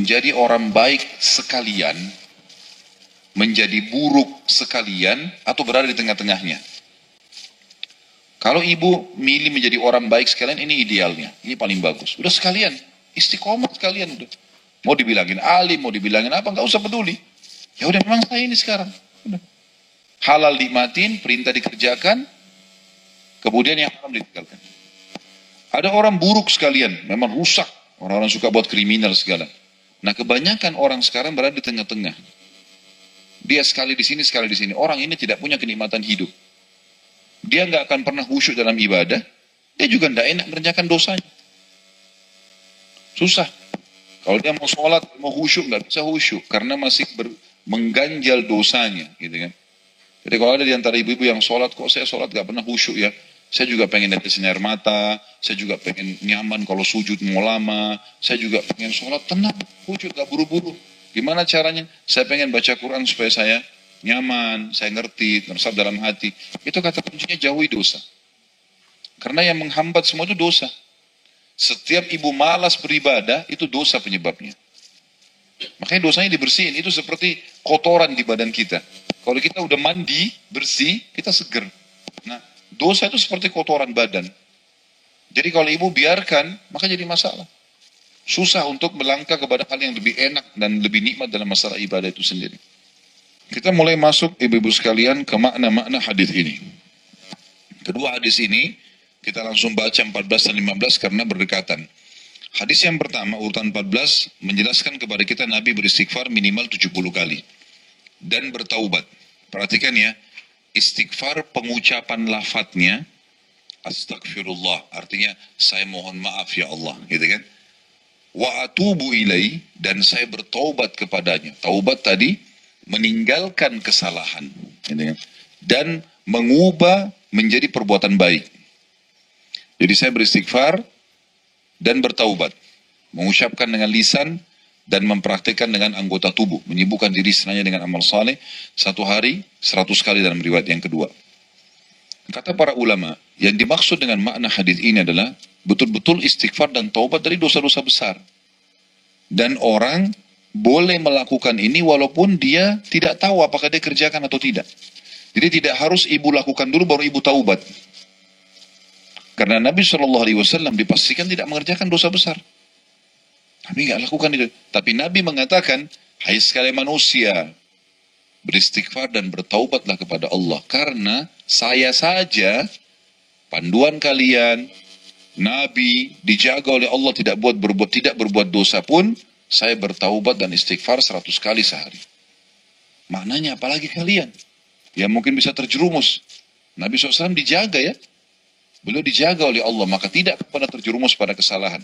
menjadi orang baik sekalian, menjadi buruk sekalian, atau berada di tengah-tengahnya. Kalau ibu milih menjadi orang baik sekalian, ini idealnya, ini paling bagus. Udah sekalian, istiqomah sekalian udah. Mau dibilangin alim, mau dibilangin apa, nggak usah peduli. Ya udah, memang saya ini sekarang. Udah. Halal dimatiin, perintah dikerjakan, kemudian yang haram ditinggalkan. Ada orang buruk sekalian, memang rusak. Orang-orang suka buat kriminal segala. Nah, kebanyakan orang sekarang berada di tengah-tengah. Dia sekali di sini, sekali di sini. Orang ini tidak punya kenikmatan hidup. Dia nggak akan pernah khusyuk dalam ibadah. Dia juga tidak enak mengerjakan dosanya. Susah. Kalau dia mau sholat, mau khusyuk, nggak bisa khusyuk. Karena masih mengganjal dosanya. Gitu kan. Jadi kalau ada di antara ibu-ibu yang sholat, kok saya sholat nggak pernah khusyuk ya. Saya juga pengen ada sinar mata, saya juga pengen nyaman kalau sujud mau lama, saya juga pengen sholat tenang, khusyuk, gak buru-buru. Gimana caranya? Saya pengen baca Quran supaya saya nyaman, saya ngerti, tersab dalam hati. Itu kata kuncinya, jauhi dosa. Karena yang menghambat semua itu dosa. Setiap ibu malas beribadah, itu dosa penyebabnya. Makanya dosanya dibersihin, itu seperti kotoran di badan kita. Kalau kita udah mandi, bersih, kita seger. Nah, dosa itu seperti kotoran badan. Jadi kalau ibu biarkan, maka jadi masalah. Susah untuk melangkah kepada hal yang lebih enak dan lebih nikmat dalam masalah ibadah itu sendiri. Kita mulai masuk, ibu-ibu sekalian, ke makna-makna hadis ini. Kedua hadis ini, kita langsung baca 14 dan 15 karena berdekatan. Hadis yang pertama, urutan 14, menjelaskan kepada kita Nabi beristighfar minimal 70 kali. Dan bertaubat. Perhatikan ya, istighfar pengucapan lafadznya, astagfirullah, artinya saya mohon maaf ya Allah, gitu kan. Wa atubu ilai, dan saya bertaubat kepadanya. Taubat tadi, meninggalkan kesalahan, gitu kan. Dan mengubah menjadi perbuatan baik. Jadi saya beristighfar dan bertaubat. Mengucapkan dengan lisan dan mempraktikkan dengan anggota tubuh. Menyibukkan diri senanya dengan amal saleh. Satu hari 100 kali dalam riwayat yang kedua. Kata para ulama, yang dimaksud dengan makna hadis ini adalah betul-betul istighfar dan taubat dari dosa-dosa besar. Dan orang boleh melakukan ini walaupun dia tidak tahu apakah dia kerjakan atau tidak. Jadi tidak harus ibu lakukan dulu baru ibu taubat. Karena Nabi SAW dipastikan tidak mengerjakan dosa besar. Nabi nggak lakukan itu. Tapi Nabi mengatakan, hai sekalian manusia, beristighfar dan bertaubatlah kepada Allah. Karena saya saja, panduan kalian, Nabi dijaga oleh Allah tidak berbuat dosa pun, saya bertaubat dan istighfar 100 kali sehari. Maknanya apalagi kalian? Ya mungkin bisa terjerumus. Nabi SAW dijaga ya. Beliau dijaga oleh Allah, maka tidak pernah terjerumus pada kesalahan.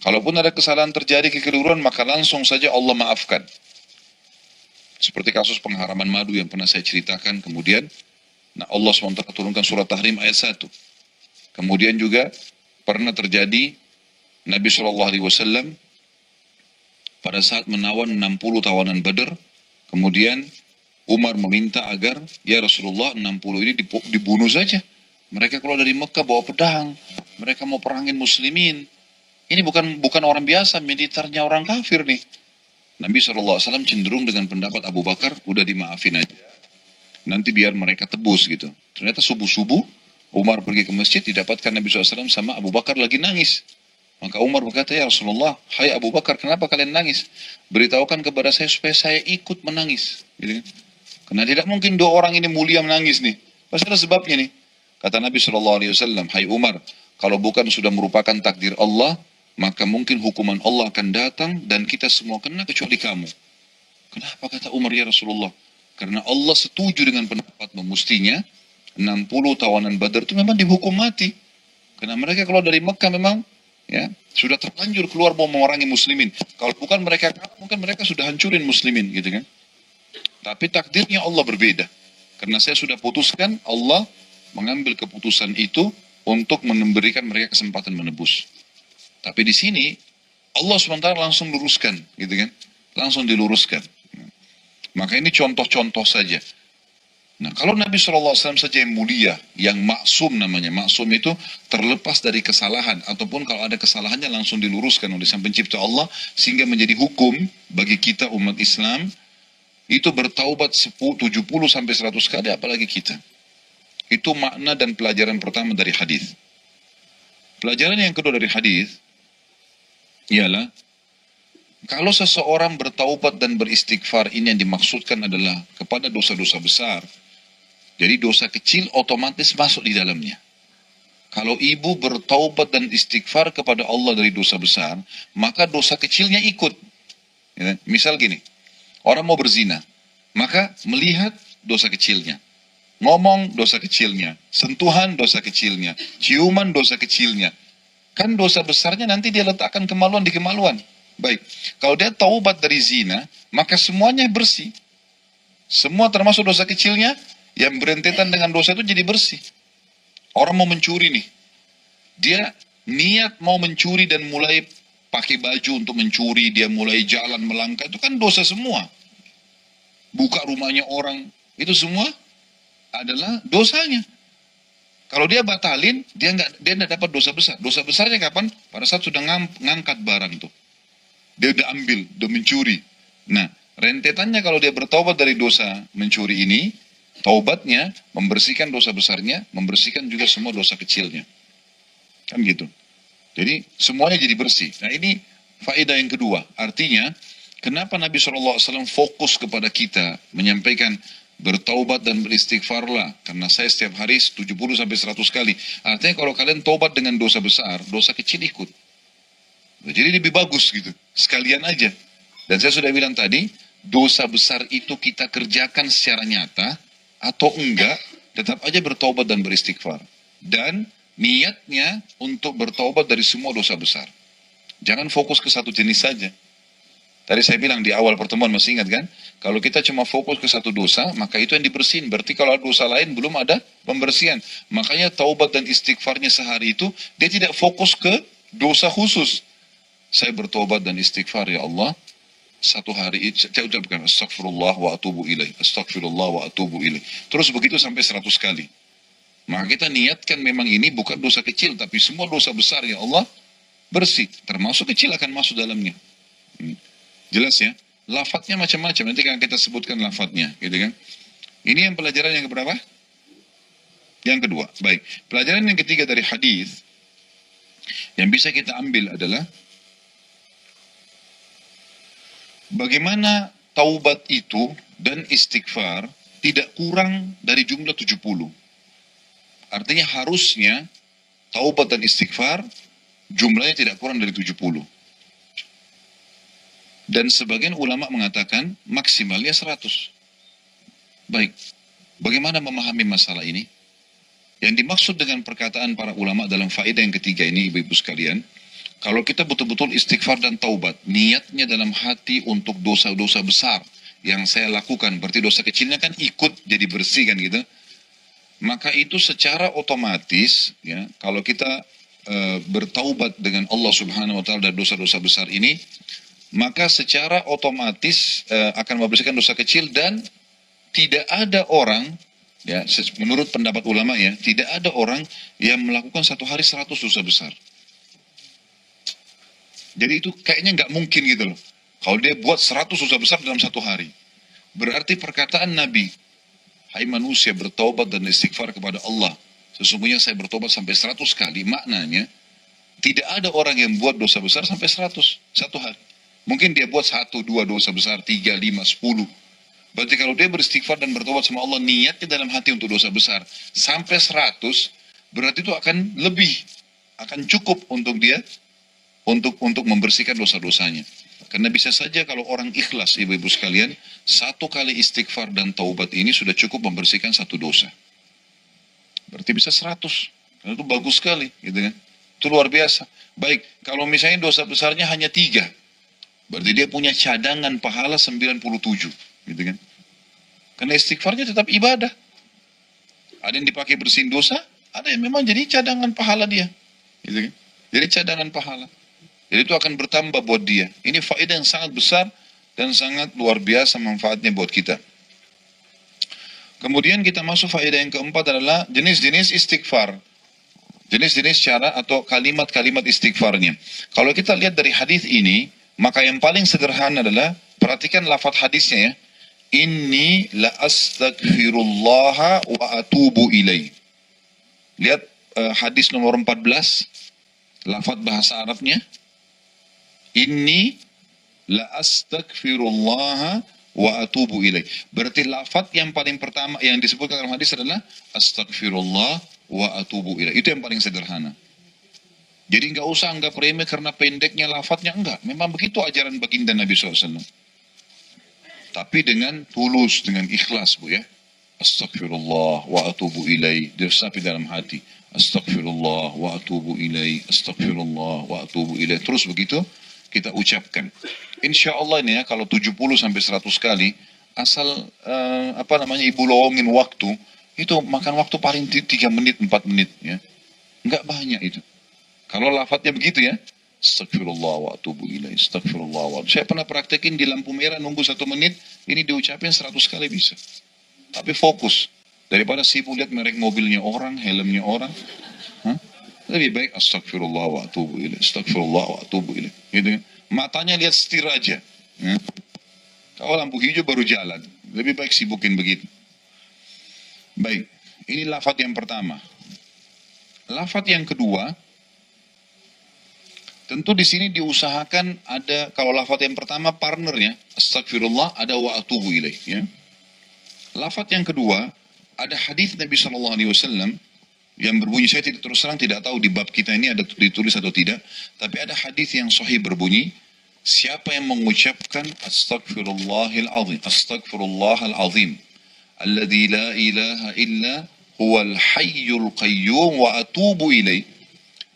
Kalaupun ada kesalahan terjadi, kekeliruan, maka langsung saja Allah maafkan. Seperti kasus pengharaman madu yang pernah saya ceritakan. Kemudian, Allah SWT turunkan surat Tahrim ayat 1. Kemudian juga pernah terjadi Nabi SAW pada saat menawan 60 tawanan Badar. Kemudian Umar meminta agar, ya Rasulullah, 60 ini dibunuh saja. Mereka keluar dari Mekah bawa pedang. Mereka mau perangin muslimin. Ini bukan orang biasa, militernya orang kafir nih. Nabi SAW cenderung dengan pendapat Abu Bakar, udah dimaafin aja. Nanti biar mereka tebus gitu. Ternyata subuh-subuh, Umar pergi ke masjid, didapatkan Nabi SAW sama Abu Bakar lagi nangis. Maka Umar berkata, ya Rasulullah, hai Abu Bakar, kenapa kalian nangis? Beritahukan kepada saya supaya saya ikut menangis. Gitu. Karena tidak mungkin dua orang ini mulia menangis nih. Pasti ada sebabnya nih. Kata Nabi SAW, hai Umar, kalau bukan sudah merupakan takdir Allah, maka mungkin hukuman Allah akan datang dan kita semua kena kecuali kamu. Kenapa kata Umar ya Rasulullah? Karena Allah setuju dengan pendapatmu. Mestinya 60 tawanan Badar itu memang dihukum mati. Karena mereka keluar dari Mekah memang ya sudah terlanjur keluar mau memerangi muslimin. Kalau bukan mereka, mungkin mereka sudah hancurin muslimin gitu kan. Tapi takdirnya Allah berbeda. Karena saya sudah putuskan, Allah mengambil keputusan itu untuk memberikan mereka kesempatan menebus. Tapi di sini Allah sementara langsung luruskan, gitu kan? Langsung diluruskan. Maka ini contoh-contoh saja. Nah, kalau Nabi SAW saja yang mulia, yang maksum namanya, maksum itu terlepas dari kesalahan, ataupun kalau ada kesalahannya langsung diluruskan oleh Sang Pencipta Allah, sehingga menjadi hukum bagi kita umat Islam, itu bertaubat 70 sampai 100 kali, apalagi kita. Itu makna dan pelajaran pertama dari hadis. Pelajaran yang kedua dari hadis ialah, kalau seseorang bertaubat dan beristighfar, ini yang dimaksudkan adalah kepada dosa-dosa besar. Jadi dosa kecil otomatis masuk di dalamnya. Kalau ibu bertaubat dan istighfar kepada Allah dari dosa besar, maka dosa kecilnya ikut. Ya, misal gini, orang mau berzina, maka melihat dosa kecilnya. Ngomong dosa kecilnya, sentuhan dosa kecilnya, ciuman dosa kecilnya. Kan dosa besarnya nanti dia letakkan kemaluan di kemaluan. Baik, kalau dia taubat dari zina, maka semuanya bersih. Semua termasuk dosa kecilnya, yang berentetan dengan dosa itu jadi bersih. Orang mau mencuri nih, dia niat mau mencuri dan mulai pakai baju untuk mencuri, dia mulai jalan melangkah, itu kan dosa semua. Buka rumahnya orang, itu semua adalah dosanya. Kalau dia batalin, dia nggak dapat dosa besar. Dosa besarnya kapan? Pada saat sudah ngangkat barang tuh. Dia udah ambil, udah mencuri. Nah, rentetannya kalau dia bertobat dari dosa mencuri ini, taubatnya membersihkan dosa besarnya, membersihkan juga semua dosa kecilnya. Kan gitu. Jadi semuanya jadi bersih. Nah, ini faedah yang kedua. Artinya, kenapa Nabi SAW fokus kepada kita menyampaikan bertaubat dan beristighfarlah, karena saya setiap hari 70 sampai 100 kali. Artinya kalau kalian taubat dengan dosa besar, dosa kecil ikut. Jadi lebih bagus gitu. Sekalian aja. Dan saya sudah bilang tadi, dosa besar itu kita kerjakan secara nyata atau enggak, tetap aja bertaubat dan beristighfar. Dan niatnya untuk bertaubat dari semua dosa besar. Jangan fokus ke satu jenis saja. Tadi saya bilang di awal pertemuan, masih ingat kan? Kalau kita cuma fokus ke satu dosa, maka itu yang dibersihin. Berarti kalau ada dosa lain belum ada pembersihan. Makanya taubat dan istighfarnya sehari itu, dia tidak fokus ke dosa khusus. Saya bertobat dan istighfar, ya Allah, satu hari itu saya ucapkan astagfirullah wa atubu ilaih, astagfirullah wa atubu ilaih. Terus begitu sampai 100 kali. Maka kita niatkan memang ini bukan dosa kecil, tapi semua dosa besar, ya Allah, bersih. Termasuk kecil akan masuk dalamnya. Jelas ya? Lafadznya macam-macam, nanti kan kita sebutkan lafadznya, gitu kan? Ini yang pelajaran yang keberapa? Yang kedua. Baik, pelajaran yang ketiga dari hadis yang bisa kita ambil adalah bagaimana taubat itu dan istighfar tidak kurang dari jumlah 70. Artinya harusnya taubat dan istighfar jumlahnya tidak kurang dari 70. Dan sebagian ulama mengatakan maksimalnya 100. Baik, bagaimana memahami masalah ini? Yang dimaksud dengan perkataan para ulama dalam faedah yang ketiga ini, ibu-ibu sekalian, kalau kita betul-betul istighfar dan taubat, niatnya dalam hati untuk dosa-dosa besar yang saya lakukan, berarti dosa kecilnya kan ikut jadi bersih kan gitu, maka itu secara otomatis, ya, kalau kita bertaubat dengan Allah Subhanahu Wa Taala dari dosa-dosa besar ini, maka secara otomatis akan membersihkan dosa kecil. Dan tidak ada orang, ya, menurut pendapat ulama ya, tidak ada orang yang melakukan satu hari 100 dosa besar. Jadi itu kayaknya nggak mungkin gitu loh. Kalau dia buat 100 dosa besar dalam satu hari. Berarti perkataan Nabi, hai manusia bertobat dan istighfar kepada Allah, sesungguhnya saya bertobat sampai 100 kali, maknanya tidak ada orang yang buat dosa besar sampai 100 satu hari. Mungkin dia buat 1, 2 dosa besar, 3, 5, 10. Berarti kalau dia beristighfar dan bertobat sama Allah, niatnya dalam hati untuk dosa besar sampai 100, berarti itu akan lebih, akan cukup untuk dia untuk membersihkan dosa-dosanya. Karena bisa saja kalau orang ikhlas, ibu-ibu sekalian, satu kali istighfar dan taubat ini sudah cukup membersihkan satu dosa. Berarti bisa 100. Karena itu bagus sekali, gitu kan? Itu luar biasa. Baik, kalau misalnya dosa besarnya hanya 3, berarti dia punya cadangan pahala 97, gitu kan? Karena istighfarnya tetap ibadah. Ada yang dipakai bersihin dosa, ada yang memang jadi cadangan pahala dia, gitu kan? Jadi cadangan pahala. Jadi itu akan bertambah buat dia. Ini faedah yang sangat besar dan sangat luar biasa manfaatnya buat kita. Kemudian kita masuk faedah yang keempat adalah jenis-jenis istighfar. Jenis-jenis cara atau kalimat-kalimat istighfarnya. Kalau kita lihat dari hadis ini, maka yang paling sederhana adalah, perhatikan lafaz hadisnya ya. Inni la astaghfirullah wa atubu ilaih. Lihat hadis nomor 14, lafaz bahasa Arabnya. Inni la astaghfirullah wa atubu ilaih. Berarti lafaz yang paling pertama yang disebutkan dalam hadis adalah astaghfirullah wa atubu ilaih. Itu yang paling sederhana. Jadi nggak usah anggap remeh karena pendeknya lafadznya, enggak. Memang begitu ajaran baginda Nabi SAW. Tapi dengan tulus, dengan ikhlas Bu ya. Astaghfirullah wa atubu ilaih. Diresapi dalam hati. Astaghfirullah wa atubu ilaih. Astaghfirullah wa atubu ilaih. Terus begitu kita ucapkan. Insya Allah ini ya, kalau 70 sampai 100 kali, asal ibu lowongin waktu, itu makan waktu paling 3 menit, 4 menit ya. Enggak banyak itu. Kalau lafadznya begitu ya, astagfirullah wa atubu ilaih, astagfirullah wa atubu. Saya pernah praktekin di lampu merah nunggu 1 menit, ini diucapin 100 kali bisa. Tapi fokus. Daripada sibuk lihat merek mobilnya orang, helmnya orang. Lebih baik astagfirullah wa atubu ilaih, astagfirullah wa atubu ilaih. Gitu kan? Matanya lihat setir aja. Ya. Kalau lampu hijau baru jalan. Lebih baik sibukin begitu. Baik, ini lafaz yang pertama. Lafaz yang kedua, tentu di sini diusahakan ada, kalau lafaz yang pertama partnernya, astagfirullah, ada wa atubu ilaih. Ya. Lafaz yang kedua, ada hadis Nabi SAW yang berbunyi, saya tidak terus terang tidak tahu di bab kita ini ada ditulis atau tidak, tapi ada hadis yang sahih berbunyi, siapa yang mengucapkan astagfirullahil azim, astagfirullahal azim, alladzi la ilaha illa huwal hayyul qayyum wa atubu ilaih,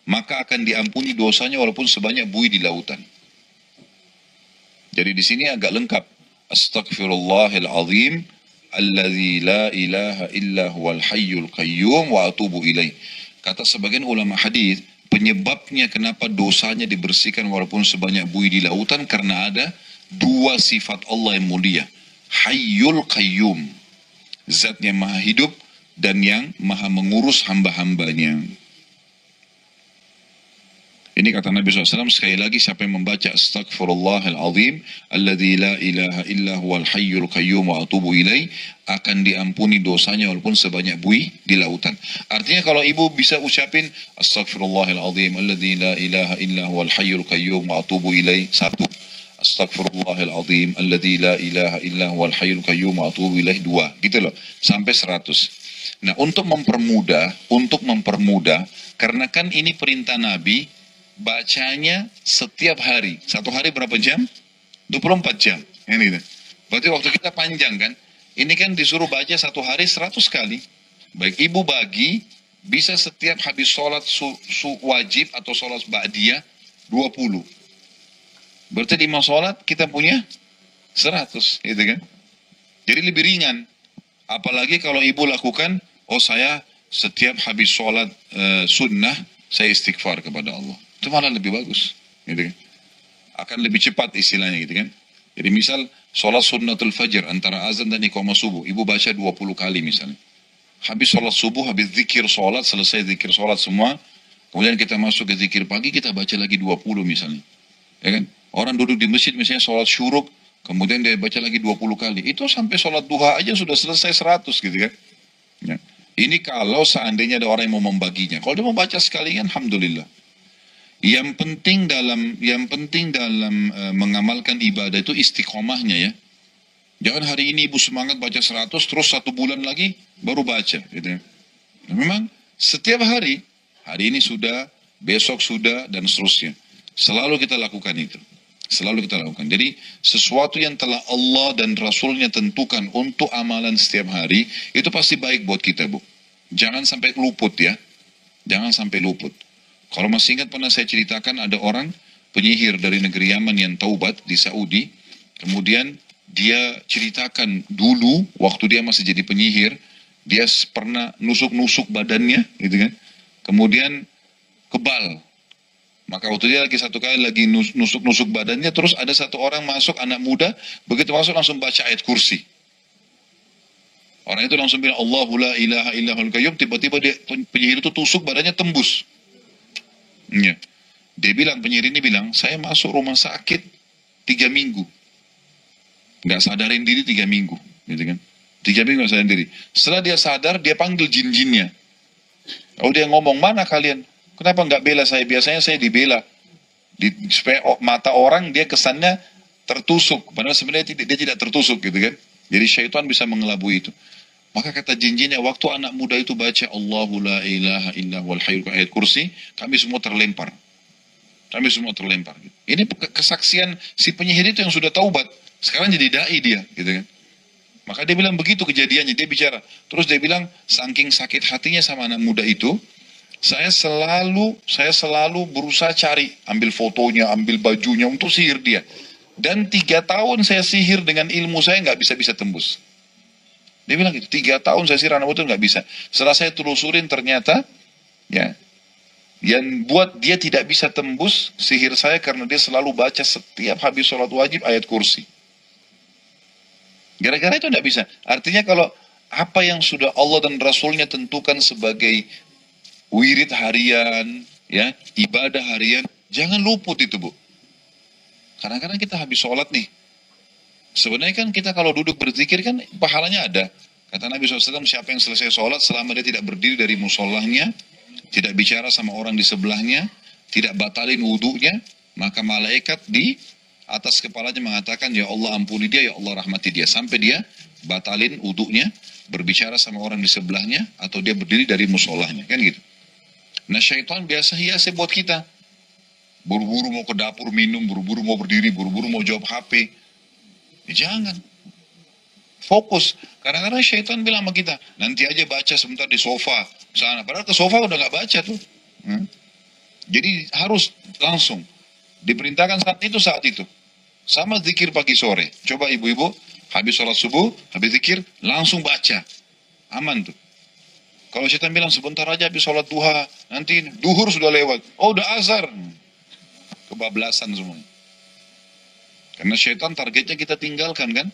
maka akan diampuni dosanya walaupun sebanyak buih di lautan. Jadi di sini agak lengkap. Astaghfirullahil azim alladzi la ilaha illa huwal hayyul qayyum wa atubu ilaih. Kata sebagian ulama hadis, penyebabnya kenapa dosanya dibersihkan walaupun sebanyak buih di lautan karena ada 2 sifat Allah yang mulia. Hayyul qayyum, zat yang maha hidup dan yang maha mengurus hamba-hambanya. Ini kata Nabi SAW, sekali lagi siapa yang membaca astagfirullahal azim alladzi la ilaha illa huwal hayyul qayyum wa atubu ilaih, akan diampuni dosanya walaupun sebanyak buih di lautan. Artinya kalau ibu bisa ucapin astagfirullahal azim alladzi la ilaha illa huwal hayyul qayyum wa atubu ilaih, 1. Astagfirullahal azim alladzi la ilaha illa huwal hayyul qayyum wa atubu ilaih, 2. Gitu loh, sampai 100. Nah, untuk mempermudah, karena kan ini perintah Nabi, bacanya setiap hari. 1 hari berapa jam? 24 jam. Ini. Berarti waktu kita panjang kan? Ini kan disuruh baca 1 hari 100 kali. Baik, ibu bagi, bisa setiap habis sholat wajib atau sholat ba'diyah 20. Berarti 5 sholat kita punya 100. Gitu kan? Jadi lebih ringan. Apalagi kalau ibu lakukan, saya setiap habis sholat sunnah, saya istighfar kepada Allah. Itu malah lebih bagus, gitu kan? Akan lebih cepat istilahnya, gitu kan? Jadi misal sholat sunnatul fajr antara azan dan iqamah subuh, ibu baca 20 kali misalnya. Habis sholat subuh, habis zikir sholat, selesai zikir sholat semua, kemudian kita masuk ke zikir pagi, kita baca lagi 20 misalnya. Ya kan? Orang duduk di masjid misalnya sholat syuruk, kemudian dia baca lagi 20 kali. Itu sampai sholat duha aja sudah selesai 100 gitu kan? Ya. Ini kalau seandainya ada orang yang mau membaginya. Kalau dia mau baca sekalian, alhamdulillah. Yang penting dalam mengamalkan ibadah itu istiqomahnya ya. Jangan hari ini ibu semangat baca 100, terus 1 bulan lagi baru baca. Gitu ya. Nah, memang setiap hari ini sudah, besok sudah, dan seterusnya. Selalu kita lakukan itu. Selalu kita lakukan. Jadi sesuatu yang telah Allah dan Rasulnya tentukan untuk amalan setiap hari, itu pasti baik buat kita Bu. Jangan sampai luput ya. Jangan sampai luput. Kalau masih ingat pernah saya ceritakan ada orang penyihir dari negeri Yaman yang taubat di Saudi. Kemudian dia ceritakan dulu waktu dia masih jadi penyihir, dia pernah nusuk-nusuk badannya gitu kan. Kemudian kebal. Maka waktu dia lagi 1 kali lagi nusuk-nusuk badannya, terus ada 1 orang masuk, anak muda, begitu masuk langsung baca ayat kursi. Orang itu langsung bilang, Allahu la ilaha illahul qayyum, tiba-tiba penyihir itu tusuk badannya tembus. Ya. Dia bilang, penyihir ini bilang, saya masuk rumah sakit 3 minggu. Nggak sadarin diri 3 minggu. Gitu kan. 3 minggu nggak sadarin diri. Setelah dia sadar, dia panggil jin-jinnya. Oh, dia ngomong, mana kalian? Kenapa nggak bela saya? Biasanya saya dibela. Supaya mata orang dia kesannya tertusuk. Padahal sebenarnya dia tidak tertusuk gitu kan. Jadi syaitan bisa mengelabui itu. Maka kata jin-jinnya, waktu anak muda itu baca Allahu la ilaha illa huwal hayyul qayyum ayat kursi, kami semua terlempar. Kami semua terlempar. Ini kesaksian si penyihir itu yang sudah taubat. Sekarang jadi dai dia, gitu kan. Maka dia bilang begitu kejadiannya, dia bicara. Terus dia bilang, saking sakit hatinya sama anak muda itu, saya selalu berusaha cari, ambil fotonya, ambil bajunya untuk sihir dia. Dan 3 tahun saya sihir dengan ilmu saya nggak bisa tembus. Dia bilang gitu, 3 tahun saya sihir anak muda nggak bisa. Setelah saya telusurin ternyata, ya, yang buat dia tidak bisa tembus sihir saya karena dia selalu baca setiap habis sholat wajib ayat kursi. Gara-gara itu tidak bisa. Artinya kalau apa yang sudah Allah dan Rasulnya tentukan sebagai wirid harian, ya, ibadah harian, jangan luput itu, Bu. Kadang-kadang kita habis sholat nih. Sebenarnya kan kita kalau duduk berzikir kan pahalanya ada. Kata Nabi SAW, siapa yang selesai sholat selama dia tidak berdiri dari musolahnya, tidak bicara sama orang di sebelahnya, tidak batalin wudunya, maka malaikat di atas kepalanya mengatakan, ya Allah ampuni dia, ya Allah rahmati dia. Sampai dia batalin wudunya, berbicara sama orang di sebelahnya, atau dia berdiri dari musolahnya. Kan gitu. Nah syaitan biasa hiasnya buat kita. Buru-buru mau ke dapur minum, buru-buru mau berdiri, buru-buru mau jawab HP. Ya jangan. Fokus. Kadang-kadang syaitan bilang sama kita, nanti aja baca sebentar di sofa. Sana. Padahal ke sofa udah gak baca tuh. Jadi harus langsung. Diperintahkan saat itu. Sama zikir pagi sore. Coba ibu-ibu, habis sholat subuh, habis zikir, langsung baca. Aman tuh. Kalau syaitan bilang sebentar aja habis sholat duha, nanti duhur sudah lewat. Oh udah azhar. Kebablasan semuanya. Karena syaitan targetnya kita tinggalkan kan.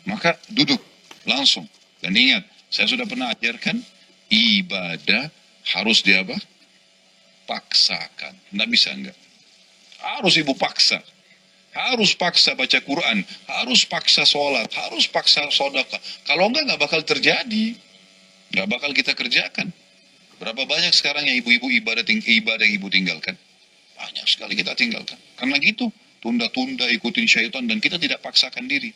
Maka duduk langsung. Dan ingat, saya sudah pernah ajarkan, ibadah harus paksakan. Nggak bisa enggak. Harus ibu paksa. Harus paksa baca Quran. Harus paksa sholat. Harus paksa sedekah. Kalau enggak bakal terjadi. Nggak bakal kita kerjakan. Berapa banyak sekarang yang ibu-ibu ibadah yang ibu tinggalkan? Banyak sekali kita tinggalkan. Karena gitu, tunda-tunda ikutin syaitan dan kita tidak paksakan diri.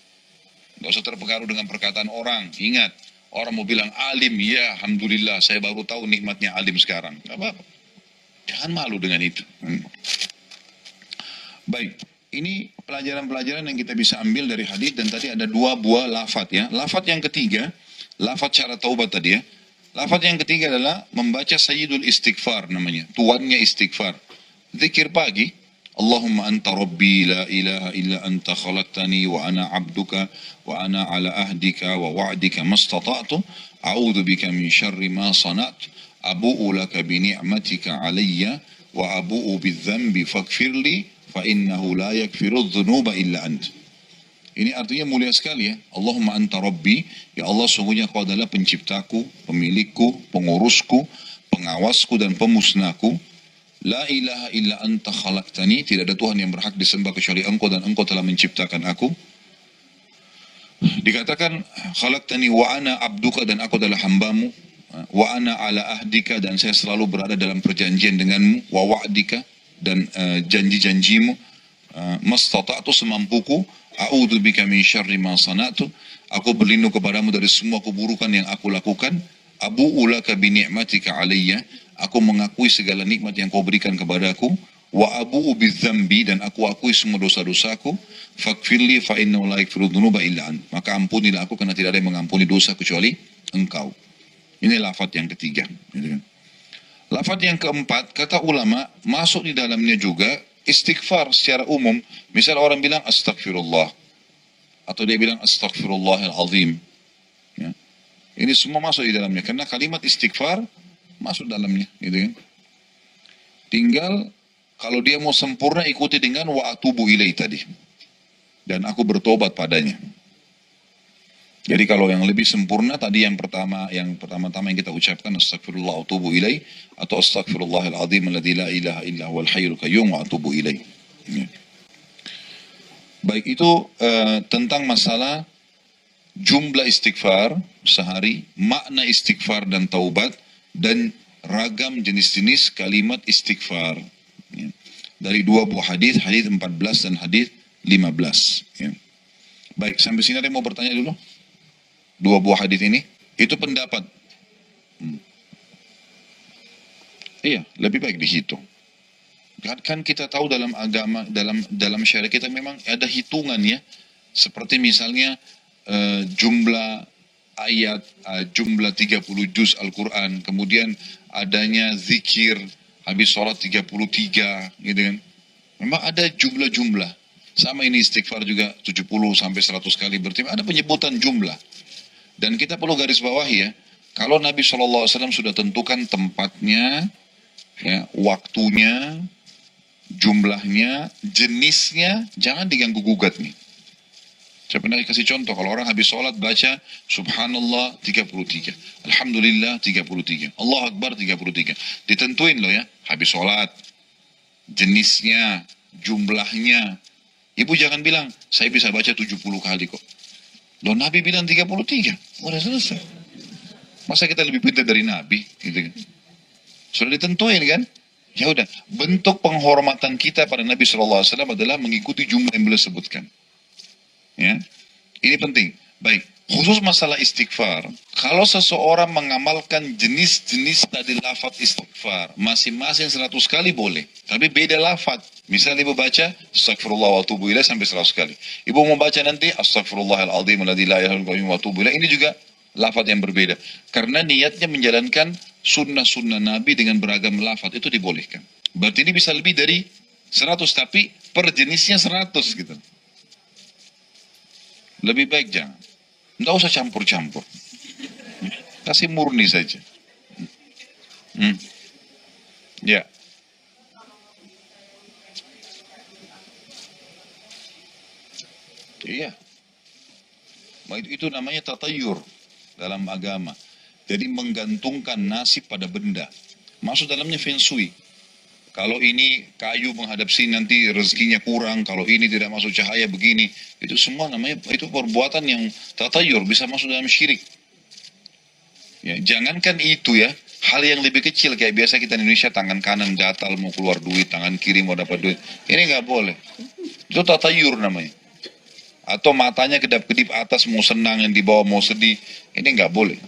Nggak usah terpengaruh dengan perkataan orang. Ingat, orang mau bilang alim, ya alhamdulillah saya baru tahu nikmatnya alim sekarang. Nggak apa-apa. Jangan malu dengan itu. Baik, ini pelajaran-pelajaran yang kita bisa ambil dari hadis dan tadi ada 2 buah lafaz ya. Lafaz yang ketiga, lafaz cara taubat tadi ya. Lafaz yang ketiga adalah membaca Sayyidul Istighfar namanya, tuannya istighfar. Zikir pagi, Allahumma anta rabbi la ilaha illa anta khalaqtani wa ana abduka wa ana ala ahdika wa wa'dika mastata'tu a'udzu bika min syarri ma sana'tu abu'u laka bi ni'matika alayya wa abu'u bidzambi faghfirli fa innahu la yaghfiru dzunuba illa anta. Ini artinya mulia sekali ya. Allahumma anta rabbi, ya Allah sungguhnya kau adalah penciptaku, pemilikku, pengurusku, pengawasku dan pemusnahku. La ilaha illa anta khalaqtani, tidak ada Tuhan yang berhak disembah kecuali engkau dan engkau telah menciptakan aku. Dikatakan khalaqtani wa ana abduka, dan aku adalah hambamu. Wa ana ala ahdika, dan saya selalu berada dalam perjanjian denganmu. Wa wa'dika, dan janji-janjimu. Mastata'tu, semampuku. A'udzu bika min syarri ma sana'tu, aku berlindung kepadamu dari semua keburukan yang aku lakukan. Abu'u laka bi ni'matika alayya, aku mengakui segala nikmat yang kau berikan kepadaku. Wa abu'u bidzambi, dan aku akui semua dosa-dosaku. Faghfirli fa innahu la yaghfiru dzunuba illa ant, maka ampunilah aku karena tidak ada yang mengampuni dosa kecuali engkau. Ini lafaz yang ketiga. Lafaz yang keempat, kata ulama, masuk di dalamnya juga istighfar secara umum. Misal orang bilang astagfirullah, atau dia bilang astagfirullahal azim. Ya. Ini semua masuk di dalamnya, karena kalimat istighfar masuk dalamnya. Gitu kan. Tinggal kalau dia mau sempurna ikuti dengan wa atubu ilai tadi. Dan aku bertobat padanya. Jadi kalau yang lebih sempurna tadi yang pertama-tama yang kita ucapkan astagfirullah wa atubu ilaih atau astagfirullahal azim alladzi la ilaha illa huwal hayyul qayyum wa atubu ilaih. Ya. Baik itu tentang masalah jumlah istighfar sehari, makna istighfar dan taubat, dan ragam jenis-jenis kalimat istighfar. Ya. Dari dua buah hadis 14 dan hadis 15. Ya. Baik, sampai sini ada yang mau bertanya dulu? Dua buah hadis ini, itu pendapat. Iya, lebih baik dihitung. Kan kita tahu dalam agama, dalam syariat kita memang ada hitungan ya. Seperti misalnya jumlah ayat, jumlah 30 juz Al-Quran, kemudian adanya zikir, habis sholat 33, gitu kan. Memang ada jumlah-jumlah. Sama ini istighfar juga 70 sampai 100 kali berarti ada penyebutan jumlah. Dan kita perlu garis bawahi ya, kalau Nabi SAW sudah tentukan tempatnya, ya, waktunya, jumlahnya, jenisnya, jangan diganggu gugat nih. Saya pernah kasih contoh, kalau orang habis sholat baca Subhanallah 33, Alhamdulillah 33, Allah Akbar 33. Ditentuin loh ya, habis sholat, jenisnya, jumlahnya. Ibu jangan bilang, saya bisa baca 70 kali kok. Loh Nabi bilang 33, udah selesai. Masa kita lebih pintar dari Nabi? Gitu kan? Sudah ditentuin kan? Ya udah, bentuk penghormatan kita pada Nabi SAW adalah mengikuti jumlah yang beliau sebutkan. Ya, ini penting. Baik, khusus masalah istighfar, kalau seseorang mengamalkan jenis-jenis tadi lafaz istighfar, masing-masing 100 kali boleh, tapi beda lafaz. Misalnya ibu baca astagfirullah wa atubu ilaih sampai 100 kali. Ibu mau baca nanti astagfirullahal azim alladzi la ilaha illa huwa wa atubu ilaih. Ini juga lafaz yang berbeda. Karena niatnya menjalankan sunnah-sunnah Nabi dengan beragam lafaz itu dibolehkan. Berarti ini bisa lebih dari 100, tapi per jenisnya 100 gitu. Lebih baik jangan. Nggak usah campur-campur. Kasih murni saja. Ya. Iya. Itu namanya tatayur dalam agama. Jadi menggantungkan nasib pada benda. Masuk dalamnya feng shui. Kalau ini kayu menghadap sini nanti rezekinya kurang. Kalau ini tidak masuk cahaya begini. Itu semua namanya, itu perbuatan yang tatayur, bisa masuk dalam syirik. Ya, jangankan itu ya. Hal yang lebih kecil kayak biasa kita di Indonesia, tangan kanan gatal mau keluar duit, tangan kiri mau dapat duit. Ini nggak boleh. Itu tatayur namanya. Atau matanya kedap-kedip atas mau senang, yang di bawah mau sedih. Ini nggak boleh.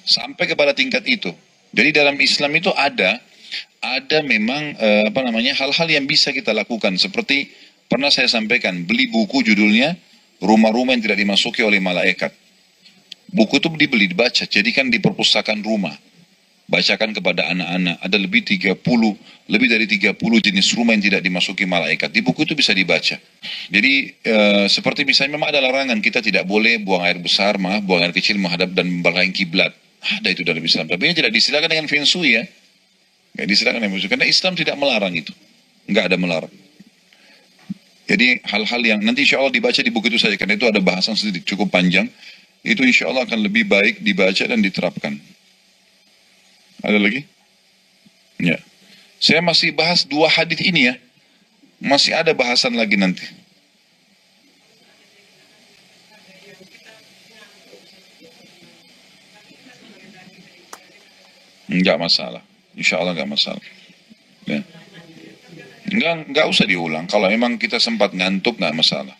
Sampai kepada tingkat itu. Jadi dalam Islam itu ada memang hal-hal yang bisa kita lakukan. Seperti pernah saya sampaikan, beli buku judulnya Rumah-Rumah yang Tidak Dimasuki oleh Malaikat. Buku itu dibeli, dibaca, jadikan di perpustakaan rumah. Bacakan kepada anak-anak. Ada lebih dari 30 jenis rumah yang tidak dimasuki malaikat. Di buku itu bisa dibaca. Jadi seperti misalnya memang ada larangan, kita tidak boleh buang air besar, buang air kecil menghadap dan membelakangi kiblat. Ada itu dalam Islam. Tapi ini tidak disilakan dengan feng shui ya. Nggak disilakan dengan feng shui. Karena Islam tidak melarang itu. Nggak ada melarang. Jadi hal-hal yang nanti insya Allah dibaca di buku itu saja. Karena itu ada bahasan sedikit cukup panjang. Itu insya Allah akan lebih baik dibaca dan diterapkan. Ada lagi? Ya. Saya masih bahas 2 hadis ini ya. Masih ada bahasan lagi nanti. Enggak masalah. Insya Allah enggak masalah. Ya. Enggak usah diulang. Kalau memang kita sempat ngantuk enggak masalah.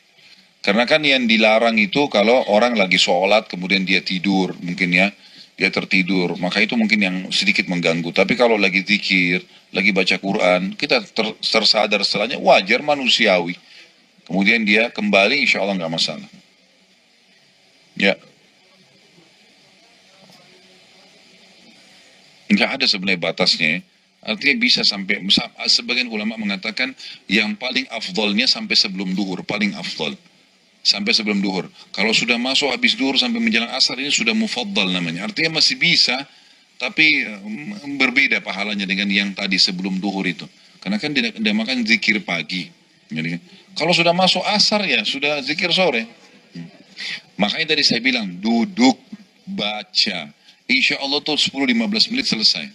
Karena kan yang dilarang itu kalau orang lagi sholat kemudian dia tidur mungkin ya. Dia tertidur, maka itu mungkin yang sedikit mengganggu. Tapi kalau lagi zikir, lagi baca Quran, kita tersadar setelahnya, wajar manusiawi. Kemudian dia kembali, insya Allah nggak masalah. Ya. Nggak ada sebenarnya batasnya. Artinya bisa sampai, sebagian ulama mengatakan, yang paling afdolnya sampai sebelum duhur, paling afdol. Sampai sebelum duhur. Kalau sudah masuk habis duhur sampai menjelang asar ini sudah mufaddal namanya. Artinya masih bisa, tapi berbeda pahalanya dengan yang tadi sebelum duhur itu. Karena kan dinamakan zikir pagi. Jadi, kalau sudah masuk asar ya sudah zikir sore. Makanya tadi saya bilang, duduk, baca. Insya Allah tuh 10-15 menit selesai.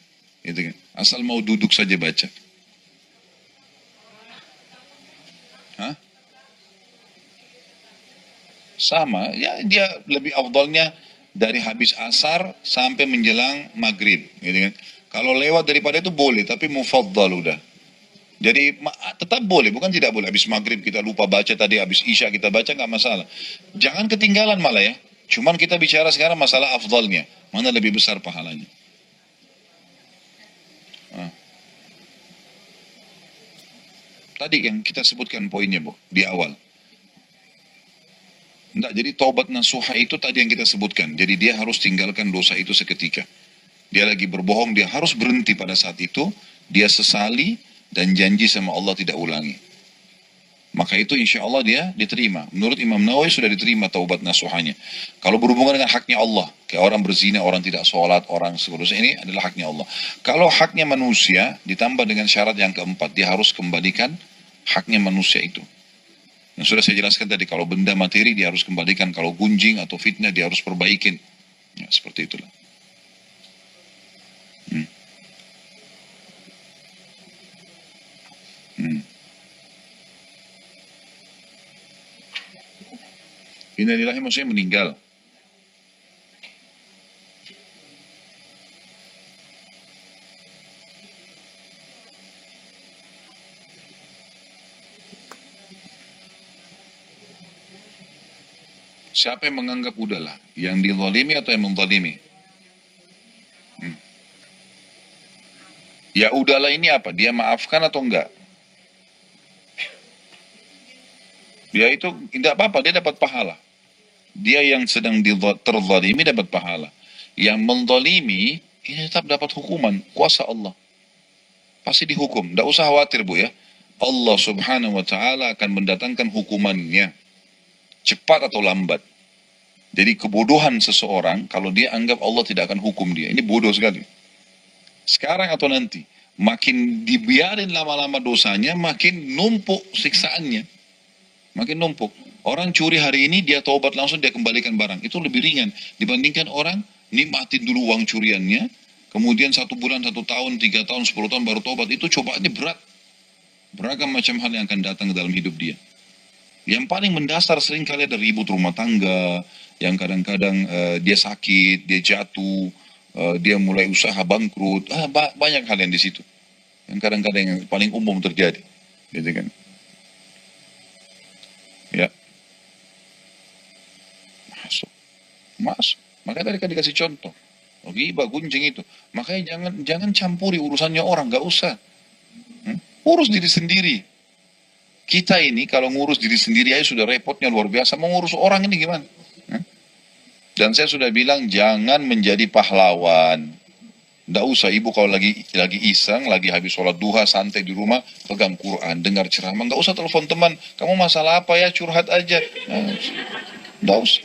Gitu kan. Asal mau duduk saja baca. Hah? Sama, ya dia lebih afdalnya dari habis asar sampai menjelang maghrib. Gitu kan. Kalau lewat daripada itu boleh, tapi mufaddal udah. Jadi tetap boleh, bukan tidak boleh. Habis maghrib kita lupa baca tadi, habis isya kita baca nggak masalah. Jangan ketinggalan malah ya. Cuman kita bicara sekarang masalah afdalnya. Mana lebih besar pahalanya. Nah. Tadi yang kita sebutkan poinnya Bu, di awal. Enggak, jadi taubat nasuha itu tadi yang kita sebutkan. Jadi dia harus tinggalkan dosa itu seketika. Dia lagi berbohong, dia harus berhenti pada saat itu. Dia sesali dan janji sama Allah tidak ulangi. Maka itu insya Allah dia diterima. Menurut Imam Nawawi sudah diterima taubat nasuhanya. Kalau berhubungan dengan haknya Allah, kayak orang berzina, orang tidak sholat, orang seterusnya, ini adalah haknya Allah. Kalau haknya manusia, ditambah dengan syarat yang keempat, dia harus kembalikan haknya manusia itu. Yang sudah saya jelaskan tadi, kalau benda materi dia harus kembalikan, kalau gunjing atau fitnah dia harus perbaikin. Ya, seperti itulah. Innalillahi maksudnya meninggal. Siapa yang menganggap udahlah? Yang dizalimi atau yang menzalimi? Ya udahlah ini apa? Dia maafkan atau enggak? Dia itu tidak apa-apa, dia dapat pahala. Dia yang sedang terzalimi dapat pahala. Yang menzalimi ini tetap dapat hukuman, kuasa Allah. Pasti dihukum, tidak usah khawatir Bu ya. Allah subhanahu wa ta'ala akan mendatangkan hukumannya. Cepat atau lambat. Jadi kebodohan seseorang, kalau dia anggap Allah tidak akan hukum dia. Ini bodoh sekali. Sekarang atau nanti. Makin dibiarin lama-lama dosanya, makin numpuk siksaannya. Makin numpuk. Orang curi hari ini, dia taubat langsung, dia kembalikan barang. Itu lebih ringan. Dibandingkan orang nikmatin dulu uang curiannya, kemudian 1 bulan, 1 tahun, 3 tahun, 10 tahun baru taubat. Itu cobaannya berat. Beragam macam hal yang akan datang ke dalam hidup dia. Yang paling mendasar sering kali ada ribut rumah tangga, yang kadang-kadang dia sakit, dia jatuh, dia mulai usaha bangkrut, banyak hal yang di situ. Yang kadang-kadang yang paling umum terjadi. Gitu kan. Ya. Masuk. Makanya tadi kan dikasih contoh. Ghibah, gunjing itu. Makanya jangan campuri urusannya orang, nggak usah. Urus diri sendiri. Kita ini kalau ngurus diri sendiri aja sudah repotnya luar biasa. Mau ngurus orang ini gimana? Dan saya sudah bilang jangan menjadi pahlawan. Nggak usah ibu kalau lagi iseng, lagi habis sholat duha, santai di rumah, pegang Quran, dengar ceramah. Nggak usah telepon teman. Kamu masalah apa ya? Curhat aja. Nggak usah.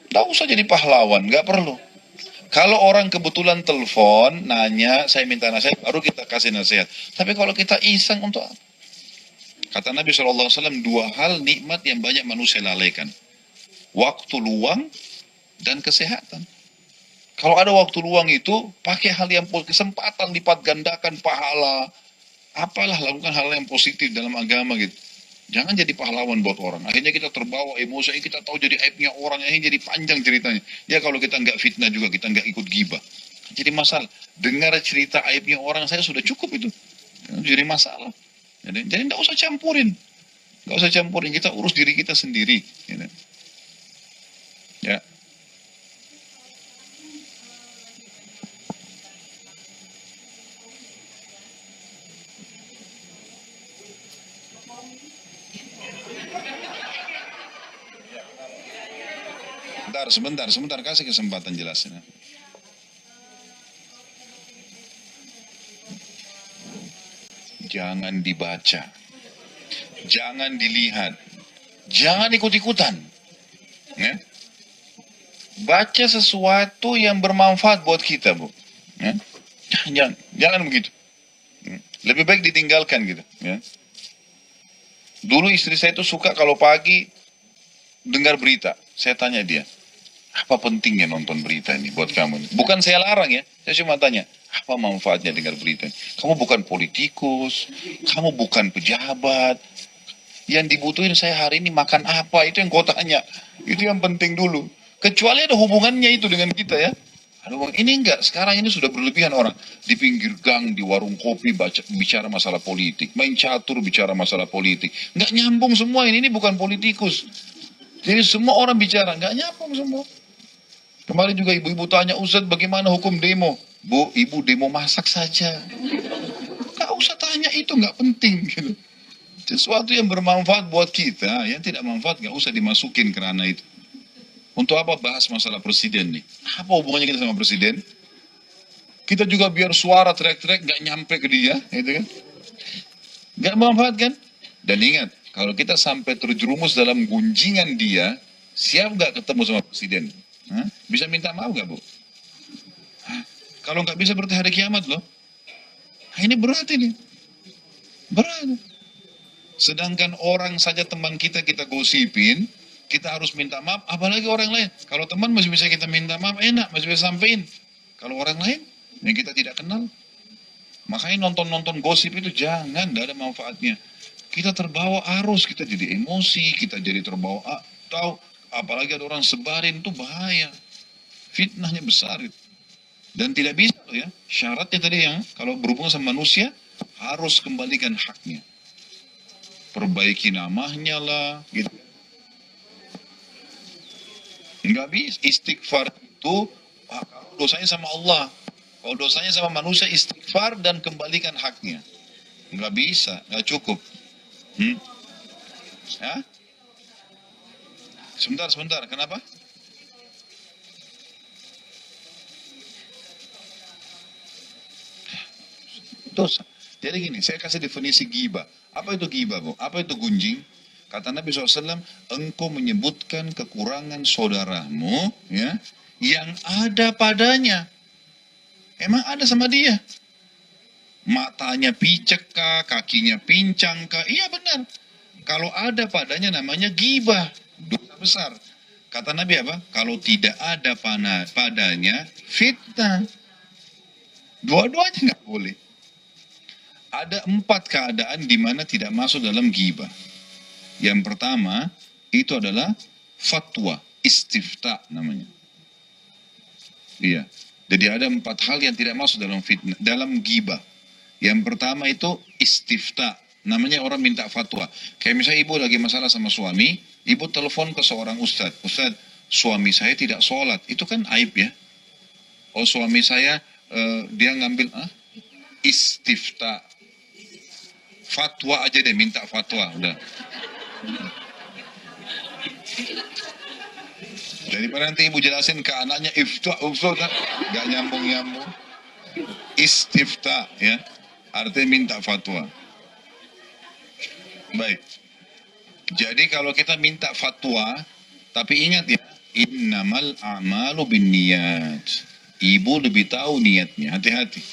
Nggak usah jadi pahlawan. Nggak perlu. Kalau orang kebetulan telepon, nanya, saya minta nasihat, baru kita kasih nasihat. Tapi kalau kita iseng untuk apa? Kata Nabi SAW, 2 hal nikmat yang banyak manusia lalaikan. Waktu luang dan kesehatan. Kalau ada waktu luang itu, pakai hal yang kesempatan, lipat gandakan pahala. Apalah, lakukan hal yang positif dalam agama gitu. Jangan jadi pahlawan buat orang. Akhirnya kita terbawa emosi, kita tahu jadi aibnya orang, akhirnya jadi panjang ceritanya. Ya kalau kita nggak fitnah juga, kita nggak ikut ghibah. Jadi masalah. Dengar cerita aibnya orang, saya sudah cukup itu. Jadi masalah. Jadi nggak usah campurin. Nggak usah campurin, kita urus diri kita sendiri. Ya. Sebentar, kasih kesempatan jelasin. Jangan dibaca, jangan dilihat, jangan ikut-ikutan. Ya? Baca sesuatu yang bermanfaat buat kita, Bu. Ya? Jangan begitu. Lebih baik ditinggalkan gitu. Ya? Dulu istri saya itu suka kalau pagi dengar berita. Saya tanya dia, Apa pentingnya nonton berita ini buat kamu? Bukan saya larang ya, saya cuma tanya, apa manfaatnya dengar berita ini? Kamu bukan politikus, kamu bukan pejabat. Yang dibutuhin saya hari ini makan apa, itu yang kau tanya. Itu yang penting dulu. Kecuali ada hubungannya itu dengan kita ya. Aduh, ini enggak, sekarang ini sudah berlebihan orang. Di pinggir gang, di warung kopi, bicara masalah politik. Main catur, bicara masalah politik. Enggak nyambung semua ini bukan politikus. Jadi semua orang bicara, enggak nyambung semua. Kemarin juga ibu-ibu tanya, Ustaz bagaimana hukum demo? Bu, ibu demo masak saja. Enggak usah tanya itu, enggak penting. Gitu. Sesuatu yang bermanfaat buat kita, yang tidak manfaat enggak usah dimasukin ke ranah itu. Untuk apa bahas masalah presiden nih? Apa hubungannya kita sama presiden? Kita juga biar suara teriak-teriak gak nyampe ke dia, gitu kan? Gak manfaat kan? Dan ingat, kalau kita sampai terjerumus dalam gunjingan dia, siap gak ketemu sama presiden? Hah? Bisa minta maaf gak, Bu? Hah? Kalau gak bisa berarti hari kiamat loh. Nah, ini berat ini. Berat. Sedangkan orang saja teman kita gosipin, kita harus minta maaf, apalagi orang lain. Kalau teman masih bisa kita minta maaf, enak, masih bisa sampein. Kalau orang lain, yang kita tidak kenal. Makanya nonton-nonton gosip itu jangan, tidak ada manfaatnya. Kita terbawa arus, kita jadi emosi, kita jadi terbawa, tahu, apalagi ada orang sebarin, itu bahaya. Fitnahnya besar itu. Dan tidak bisa loh ya, syaratnya tadi yang, kalau berhubungan sama manusia, harus kembalikan haknya. Perbaiki namanya lah, gitu. Enggak bisa. Istighfar itu dosanya sama Allah. Kalau dosanya sama manusia, istighfar dan kembalikan haknya. Enggak bisa, enggak cukup. Ya? Sebentar. Kenapa? Dosa. Jadi gini, saya kasih definisi ghibah. Apa itu ghibah, Bu? Apa itu gunjing? Kata Nabi SAW, engkau menyebutkan kekurangan saudaramu, ya, yang ada padanya. Emang ada sama dia? Matanya picek kah, kakinya pincang kah? Iya benar. Kalau ada padanya namanya ghibah, dosa besar. Kata Nabi apa? Kalau tidak ada padanya, fitnah. Dua-duanya nggak boleh. Ada 4 keadaan di mana tidak masuk dalam ghibah. Yang pertama, itu adalah fatwa, istifta namanya. Iya. Jadi ada 4 hal yang tidak masuk dalam fitnah, dalam ghibah. Yang pertama itu istifta, namanya orang minta fatwa. Kayak misalnya ibu lagi masalah sama suami, ibu telepon ke seorang ustadz. Ustadz, suami saya tidak sholat. Itu kan aib ya. Oh suami saya, dia ngambil, istifta. Fatwa aja deh, minta fatwa. Udah. Daripada nanti ibu jelasin ke anaknya ifta, gak nyambung. Istifta ya, artinya minta fatwa. Baik. Jadi kalau kita minta fatwa, tapi ingat ya, innamal a'malu binniyat. Ibu lebih tahu niatnya, hati-hati.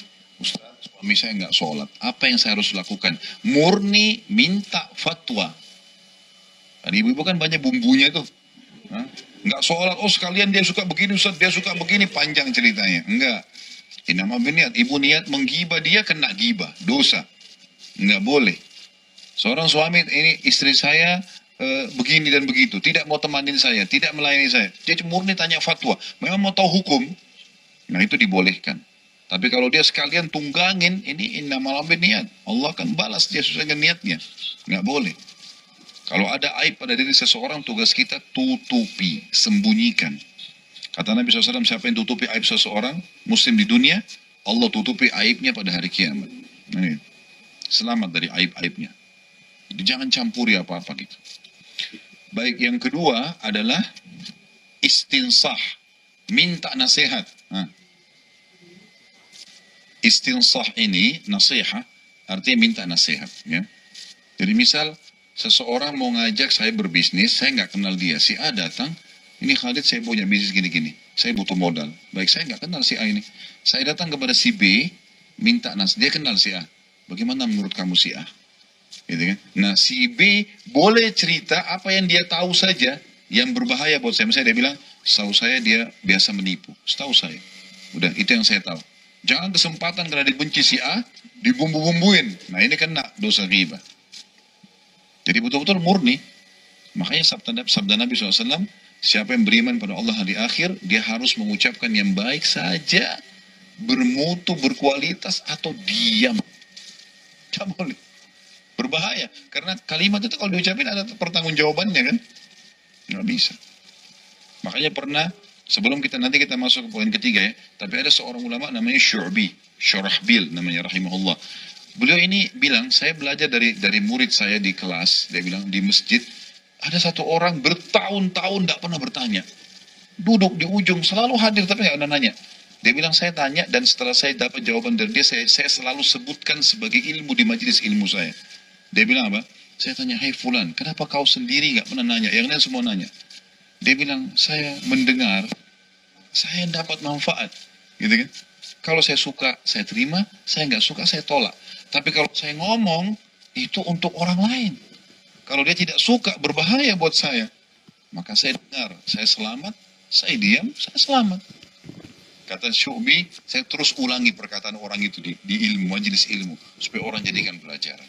Ustaz, suami saya nggak sholat, apa yang saya harus lakukan? Murni minta fatwa. Dan ibu-ibu kan banyak bumbunya tuh. Nggak sholat, oh sekalian dia suka begini Ustaz, dia suka begini, panjang ceritanya. Enggak. Inama biniat, ibu niat menggibah dia kena gibah, dosa. Nggak boleh. Seorang suami, ini istri saya begini dan begitu, tidak mau temanin saya, tidak melayani saya. Dia murni tanya fatwa, memang mau tahu hukum, nah itu dibolehkan. Tapi kalau dia sekalian tunggangin, ini innamal biniat, Allah akan balas dia sesuai dengan niatnya. Nggak boleh. Kalau ada aib pada diri seseorang, tugas kita tutupi, sembunyikan. Kata Nabi SAW, siapa yang tutupi aib seseorang, muslim di dunia, Allah tutupi aibnya pada hari kiamat. Nah, selamat dari aib-aibnya. Jadi jangan campuri apa-apa gitu. Baik, yang kedua adalah istinsah, minta nasihat. Istinsah ini, nasihat, artinya minta nasihat. Ya. Jadi misal, seseorang mau ngajak saya berbisnis, saya nggak kenal dia. Si A datang, ini Khalid saya punya bisnis gini-gini, saya butuh modal. Baik, saya nggak kenal si A ini. Saya datang kepada si B, minta nasihat, dia kenal si A. Bagaimana menurut kamu si A? Gitu kan? Nah si B boleh cerita apa yang dia tahu saja, yang berbahaya buat saya. Misalnya dia bilang, setahu saya dia biasa menipu. Setahu saya. Udah, itu yang saya tahu. Jangan kesempatan karena dibenci si A, dibumbu-bumbuin. Nah ini kena dosa ghibah. Jadi betul-betul murni. Makanya sabda Nabi SAW, siapa yang beriman pada Allah hari akhir, dia harus mengucapkan yang baik saja, bermutu, berkualitas, atau diam. Tidak boleh. Berbahaya. Karena kalimat itu kalau diucapin ada pertanggungjawabannya kan. Nggak bisa. Makanya pernah, sebelum nanti kita masuk ke poin ketiga ya, tapi ada seorang ulama namanya Syurahbil namanya rahimahullah. Beliau ini bilang, saya belajar dari murid saya di kelas, dia bilang di masjid, ada satu orang bertahun-tahun tidak pernah bertanya. Duduk di ujung, selalu hadir tapi nggak pernah nanya. Dia bilang, saya tanya dan setelah saya dapat jawaban dari dia, saya selalu sebutkan sebagai ilmu di majelis ilmu saya. Dia bilang apa? Saya tanya, hai fulan, kenapa kau sendiri nggak pernah nanya? Yang lain semua nanya. Dia bilang, saya mendengar, saya dapat manfaat. Gitu kan? Kalau saya suka, saya terima. Saya nggak suka, saya tolak. Tapi kalau saya ngomong, itu untuk orang lain. Kalau dia tidak suka, berbahaya buat saya. Maka saya dengar, saya selamat, saya diam, saya selamat. Kata Syu'bi, saya terus ulangi perkataan orang itu di ilmu, majelis ilmu. Supaya orang jadikan pelajaran.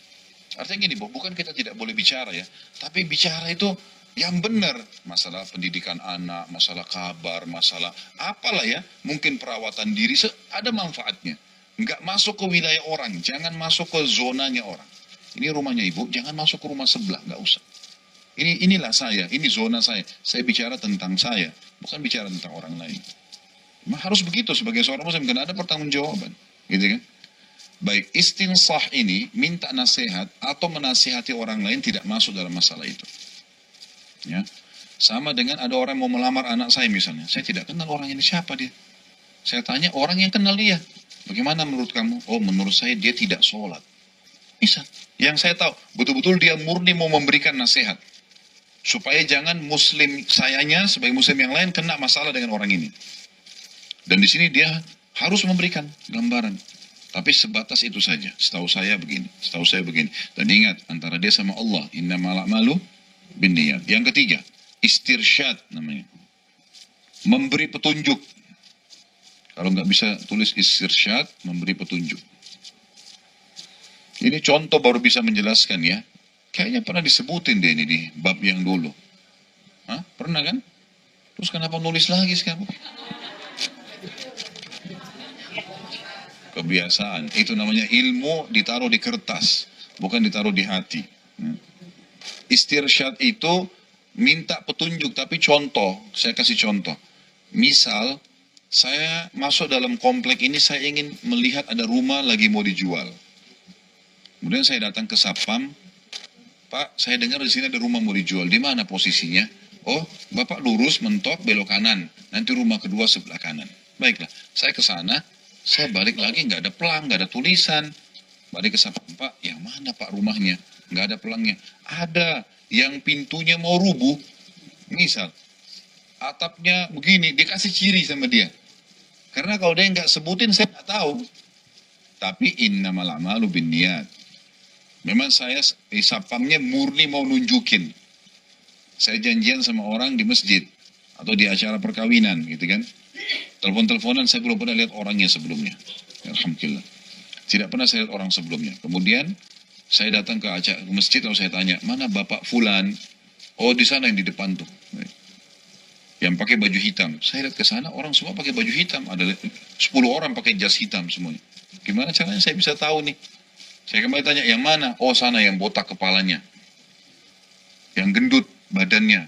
Artinya gini, bukan kita tidak boleh bicara ya. Tapi bicara itu yang benar. Masalah pendidikan anak, masalah kabar, masalah apalah ya. Mungkin perawatan diri, ada manfaatnya. Nggak masuk ke wilayah orang, jangan masuk ke zonanya orang. Ini rumahnya ibu, jangan masuk ke rumah sebelah, nggak usah. Inilah saya, ini zona saya. Saya bicara tentang saya, bukan bicara tentang orang lain. Harus begitu sebagai seorang muslim, karena ada pertanggungjawaban. Gitu kan? Baik, istinsah ini, minta nasihat atau menasihati orang lain tidak masuk dalam masalah itu. Ya. Sama dengan ada orang mau melamar anak saya misalnya. Saya tidak kenal orang ini, siapa dia? Saya tanya orang yang kenal dia. Bagaimana menurut kamu? Oh, menurut saya dia tidak sholat. Bisa. Yang saya tahu, betul-betul dia murni mau memberikan nasihat. Supaya jangan muslim sayanya, sebagai muslim yang lain, kena masalah dengan orang ini. Dan di sini dia harus memberikan gambaran. Tapi sebatas itu saja. Setahu saya begini. Setahu saya begini. Dan ingat, antara dia sama Allah. Innamal a'malu binniyat. Yang ketiga, istirsyad namanya. Memberi petunjuk. Kalau nggak bisa tulis istirsyad, memberi petunjuk. Ini contoh baru bisa menjelaskan ya. Kayaknya pernah disebutin deh ini di bab yang dulu. Hah? Pernah kan? Terus kenapa nulis lagi sekarang? Kebiasaan. Itu namanya ilmu ditaruh di kertas, bukan ditaruh di hati. Istirsyad itu minta petunjuk, tapi contoh. Saya kasih contoh. Misal, saya masuk dalam komplek ini, saya ingin melihat ada rumah lagi mau dijual. Kemudian saya datang ke Satpam, Pak, saya dengar di sini ada rumah mau dijual. Di mana posisinya? Oh, Bapak lurus, mentok, belok kanan. Nanti rumah kedua sebelah kanan. Baiklah, saya ke sana. Saya balik lagi, nggak ada pelang, nggak ada tulisan. Balik ke Satpam, Pak, yang mana Pak rumahnya? Nggak ada pelangnya. Ada, yang pintunya mau rubuh. Misal, atapnya begini, dikasih ciri sama dia. Karena kalau dia nggak sebutin, saya nggak tahu. Tapi innamal a'malu binniyat. Memang saya Satpamnya murni mau nunjukin. Saya janjian sama orang di masjid. Atau di acara perkawinan, gitu kan. Telepon-teleponan, saya belum pernah lihat orangnya sebelumnya. Alhamdulillah. Tidak pernah saya lihat orang sebelumnya. Kemudian, saya datang ke masjid, lalu saya tanya, mana Bapak Fulan? Oh, di sana yang di depan tuh. Yang pakai baju hitam. Saya lihat ke sana, orang semua pakai baju hitam. Ada 10 orang pakai jas hitam semuanya. Gimana caranya saya bisa tahu nih? Saya kembali tanya, yang mana? Oh, sana yang botak kepalanya. Yang gendut badannya.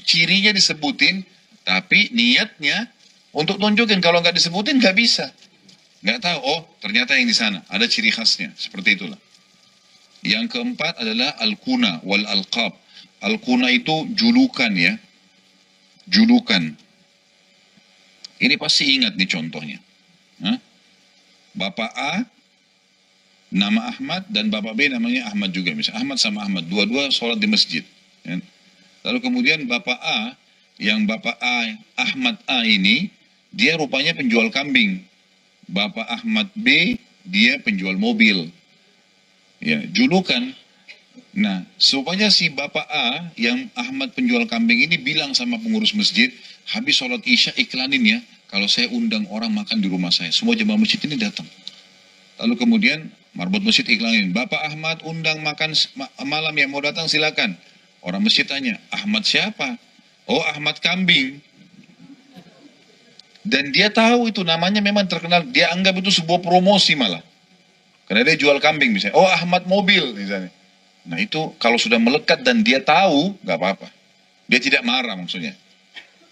Cirinya disebutin, tapi niatnya untuk tunjukin. Kalau nggak disebutin, nggak bisa. Nggak tahu, oh ternyata yang di sana. Ada ciri khasnya, seperti itulah. Yang keempat adalah al-kuna wal alqab. Al-kuna itu julukan ya. Julukan. Ini pasti ingat nih contohnya. Hah? Bapak A, nama Ahmad, dan Bapak B namanya Ahmad juga. Misalnya Ahmad sama Ahmad, dua-dua sholat di masjid. Ya. Lalu kemudian Bapak A, yang Bapak A, Ahmad A ini, dia rupanya penjual kambing. Bapak Ahmad B, dia penjual mobil. Ya, julukan. Nah, supaya si Bapak A yang Ahmad penjual kambing ini bilang sama pengurus masjid, habis sholat Isya iklanin ya, kalau saya undang orang makan di rumah saya. Semua jemaah masjid ini datang. Lalu kemudian marbot masjid iklanin, Bapak Ahmad undang makan malam yang mau datang silakan. Orang masjid tanya, Ahmad siapa? Oh, Ahmad kambing. Dan dia tahu itu namanya memang terkenal, dia anggap itu sebuah promosi malah. Karena dia jual kambing misalnya. Oh, Ahmad mobil misalnya. Nah itu kalau sudah melekat dan dia tahu, nggak apa-apa. Dia tidak marah maksudnya.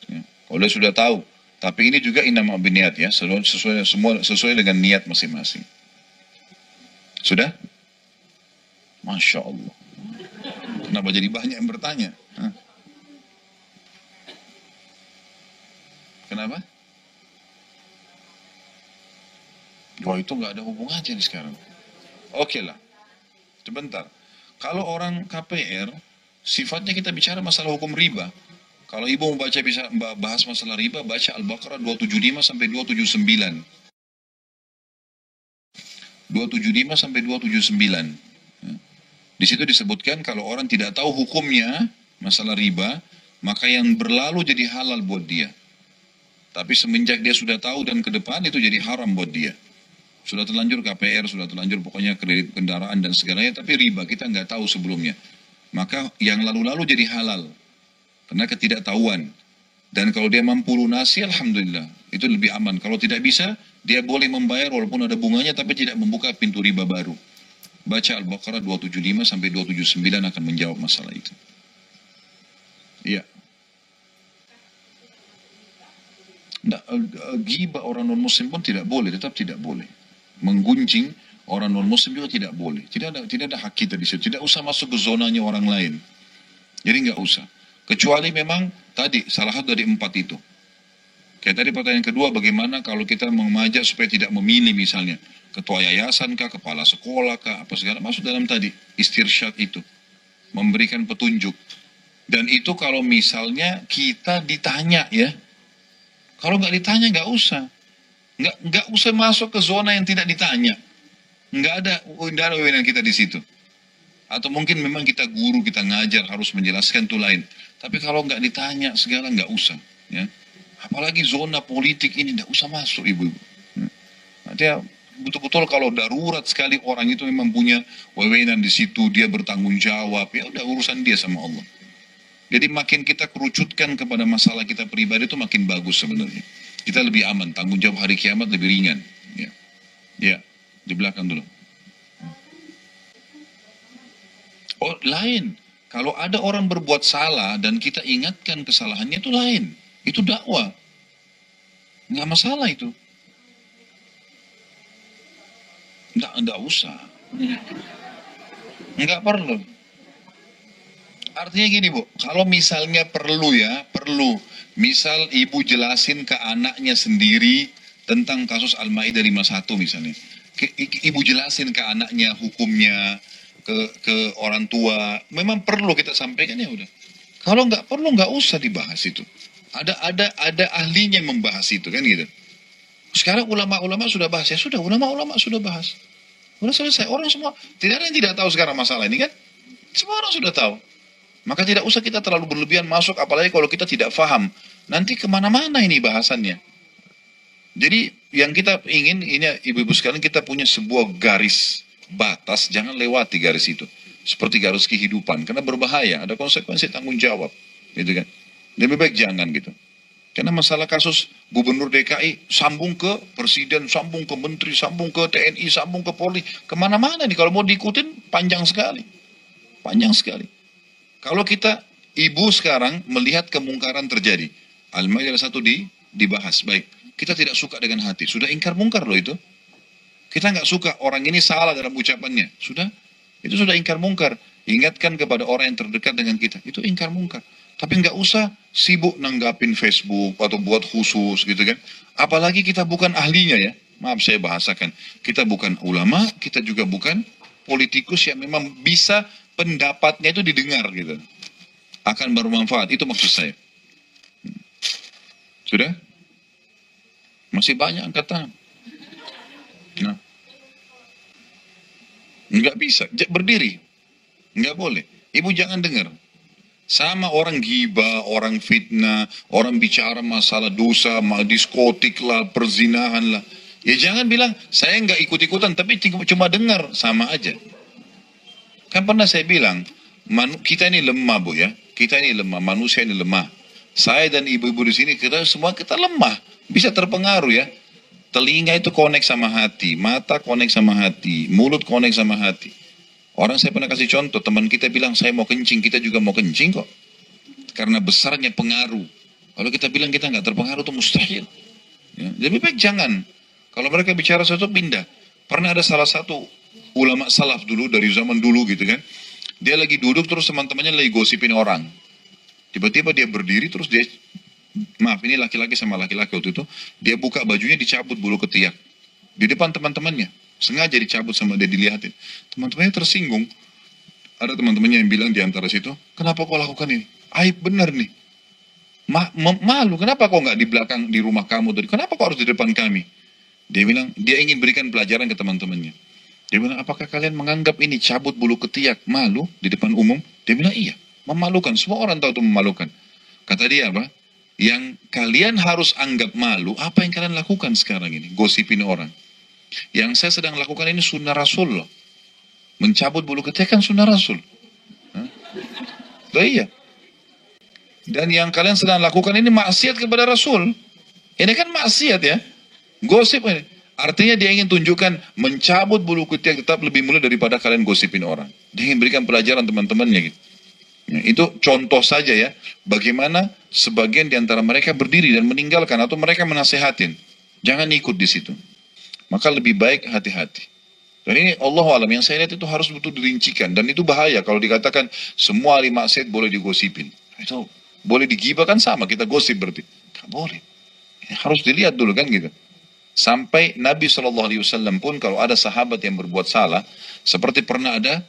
Ya, kalau dia sudah tahu. Tapi ini juga inama biniat ya, sesuai dengan niat masing-masing. Sudah? Masya Allah. Kenapa jadi banyak yang bertanya? Hah? Kenapa? Wah itu nggak ada hubungannya nih sekarang. Oke lah. Sebentar. Kalau orang KPR, sifatnya kita bicara masalah hukum riba. Kalau ibu mau bisa bahas masalah riba, baca Al-Baqarah 275 sampai 279. 275 sampai 279. Di situ disebutkan kalau orang tidak tahu hukumnya masalah riba, maka yang berlalu jadi halal buat dia. Tapi semenjak dia sudah tahu dan ke depan itu jadi haram buat dia. Sudah terlanjur KPR, sudah terlanjur pokoknya kredit kendaraan dan segalanya, tapi riba kita nggak tahu sebelumnya. Maka yang lalu-lalu jadi halal. Karena ketidaktahuan. Dan kalau dia mampu lunasi, alhamdulillah. Itu lebih aman. Kalau tidak bisa, dia boleh membayar walaupun ada bunganya, tapi tidak membuka pintu riba baru. Baca Al-Baqarah 275 sampai 279 akan menjawab masalah itu. Iya. Ghibah orang non-muslim pun tidak boleh, tetap tidak boleh. Menggunjing orang non-muslim juga tidak boleh. Tidak ada hak kita di situ. Tidak usah masuk ke zonanya orang lain. Jadi nggak usah. Kecuali memang tadi salah satu dari 4 itu. Kayak tadi pertanyaan kedua, bagaimana kalau kita mengajak supaya tidak memilih misalnya ketua yayasan kah, kepala sekolah kah, apa segala masuk dalam tadi istirsyad itu, memberikan petunjuk. Dan itu kalau misalnya kita ditanya ya, kalau nggak ditanya nggak usah. Nggak usah masuk ke zona yang tidak ditanya. Nggak ada wewenang kita di situ. Atau mungkin memang kita guru, kita ngajar, harus menjelaskan itu lain. Tapi kalau nggak ditanya segala nggak usah. Ya. Apalagi zona politik ini nggak usah masuk ibu-ibu. Artinya betul-betul kalau darurat sekali orang itu memang punya wewenang di situ, dia bertanggung jawab, ya udah urusan dia sama Allah. Jadi makin kita kerucutkan kepada masalah kita pribadi itu makin bagus sebenarnya. Kita lebih aman, tanggung jawab hari kiamat lebih ringan. Ya, ya. Di belakang dulu. Oh, lain. Kalau ada orang berbuat salah dan kita ingatkan kesalahannya itu lain. Itu dakwah. Nggak masalah itu. Nggak usah. Nggak perlu. Artinya gini Bu, kalau misalnya perlu ya, perlu. Misal ibu jelasin ke anaknya sendiri tentang kasus Al-Maidah 51 misalnya. Ibu jelasin ke anaknya hukumnya, ke orang tua. Memang perlu kita sampaikan ya udah. Kalau nggak perlu nggak usah dibahas itu. Ada ahlinya yang membahas itu kan gitu. Sekarang ulama-ulama sudah bahas ya sudah, ulama-ulama sudah bahas. Sudah selesai. Orang semua tidak ada yang tidak tahu sekarang masalah ini kan. Semua orang sudah tahu. Maka tidak usah kita terlalu berlebihan masuk, apalagi kalau kita tidak paham. Nanti kemana-mana ini bahasannya. Jadi yang kita ingin, ini ibu-ibu sekalian, kita punya sebuah garis batas, jangan lewati garis itu. Seperti garis kehidupan, karena berbahaya, ada konsekuensi tanggung jawab. Gitu kan. Lebih baik jangan gitu. Karena masalah kasus gubernur DKI, sambung ke presiden, sambung ke menteri, sambung ke TNI, sambung ke Polri. Kemana-mana nih, kalau mau diikutin panjang sekali. Panjang sekali. Kalau kita, ibu sekarang melihat kemungkaran terjadi. Al-Maidah 1 dibahas. Baik, kita tidak suka dengan hati. Sudah ingkar mungkar loh itu. Kita nggak suka orang ini salah dalam ucapannya. Sudah, itu sudah ingkar mungkar. Ingatkan kepada orang yang terdekat dengan kita. Itu ingkar mungkar. Tapi nggak usah sibuk nanggapin Facebook atau buat khusus gitu kan. Apalagi kita bukan ahlinya ya. Maaf saya bahasakan. Kita bukan ulama, kita juga bukan politikus yang memang bisa pendapatnya itu didengar gitu. Akan bermanfaat, itu maksud saya. Sudah? Masih banyak angkat tangan. Nah. Nggak bisa, berdiri. Nggak boleh. Ibu jangan dengar. Sama orang gibah, orang fitnah, orang bicara masalah dosa, diskotik lah, perzinahan lah. Ya jangan bilang, saya nggak ikut-ikutan, tapi cuma dengar, sama aja. Kan pernah saya bilang, kita ini lemah Bu ya. Kita ini lemah, manusia ini lemah. Saya dan ibu-ibu di sini, kita lemah. Bisa terpengaruh ya. Telinga itu connect sama hati, mata connect sama hati, mulut connect sama hati. Orang saya pernah kasih contoh, teman kita bilang saya mau kencing, kita juga mau kencing kok. Karena besarnya pengaruh. Kalau kita bilang kita nggak terpengaruh itu mustahil. Ya, lebih baik jangan. Kalau mereka bicara sesuatu pindah. Pernah ada salah satu ulama salaf dulu dari zaman dulu gitu kan. Dia lagi duduk terus teman-temannya lagi gosipin orang. Tiba-tiba dia berdiri terus dia, maaf ini laki-laki sama laki-laki waktu itu, dia buka bajunya dicabut bulu ketiak. Di depan teman-temannya. Sengaja dicabut sama dia dilihatin. Teman-temannya tersinggung. Ada teman-temannya yang bilang di antara situ, kenapa kau lakukan ini? Aib benar nih. Malu, kenapa kau nggak di belakang di rumah kamu tadi? Kenapa kau harus di depan kami? Dia bilang, dia ingin berikan pelajaran ke teman-temannya. Dia bilang, apakah kalian menganggap ini cabut bulu ketiak malu di depan umum? Dia bilang, iya, memalukan. Semua orang tahu itu memalukan. Kata dia apa? Yang kalian harus anggap malu, apa yang kalian lakukan sekarang ini? Gosipin orang. Yang saya sedang lakukan ini sunnah Rasul loh. Mencabut bulu ketiak kan sunnah Rasul. Loh iya. Dan yang kalian sedang lakukan ini maksiat kepada Rasul. Ini kan maksiat ya. Gosip ini. Artinya dia ingin tunjukkan mencabut bulu ketiak tetap lebih mulia daripada kalian gosipin orang. Dia ingin berikan pelajaran teman-temannya gitu. Ya, itu contoh saja ya. Bagaimana sebagian di antara mereka berdiri dan meninggalkan atau mereka menasehatin. Jangan ikut di situ. Maka lebih baik hati-hati. Dan ini Allah alam yang saya lihat itu harus betul dirincikan. Dan itu bahaya kalau dikatakan semua ahli maksiat boleh digosipin. Itu boleh digibahkan sama, kita gosip berarti. Tidak boleh. Harus dilihat dulu kan gitu. Sampai Nabi SAW pun kalau ada sahabat yang berbuat salah, seperti pernah ada,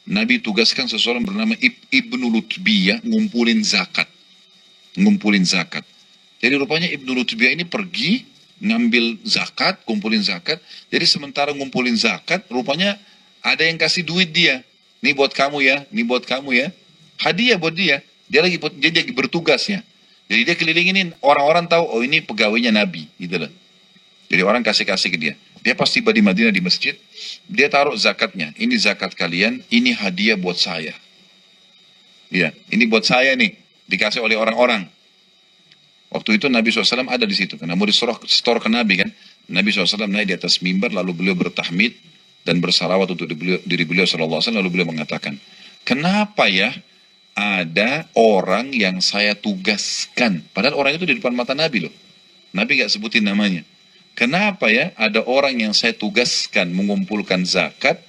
Nabi tugaskan seseorang bernama Ibnu Lutbiyah ngumpulin zakat. Ngumpulin zakat. Jadi rupanya Ibnu Lutbiyah ini pergi ngambil zakat, kumpulin zakat. Jadi sementara ngumpulin zakat, rupanya ada yang kasih duit dia. Ini buat kamu ya, ini buat kamu ya. Hadiah buat dia. Dia lagi bertugas ya. Jadi dia kelilingin orang-orang tahu, oh ini pegawainya Nabi, gitu loh. Jadi orang kasih-kasih ke dia. Dia pas tiba di Madinah di masjid, dia taruh zakatnya. Ini zakat kalian, ini hadiah buat saya. Ya, ini buat saya nih, dikasih oleh orang-orang. Waktu itu Nabi SAW ada di situ. Karena mau store ke Nabi kan. Nabi SAW naik di atas mimbar, lalu beliau bertahmid dan bersalawat untuk diri beliau SAW. Lalu beliau mengatakan, kenapa ya ada orang yang saya tugaskan? Padahal orang itu di depan mata Nabi loh. Nabi gak sebutin namanya. Kenapa ya ada orang yang saya tugaskan mengumpulkan zakat,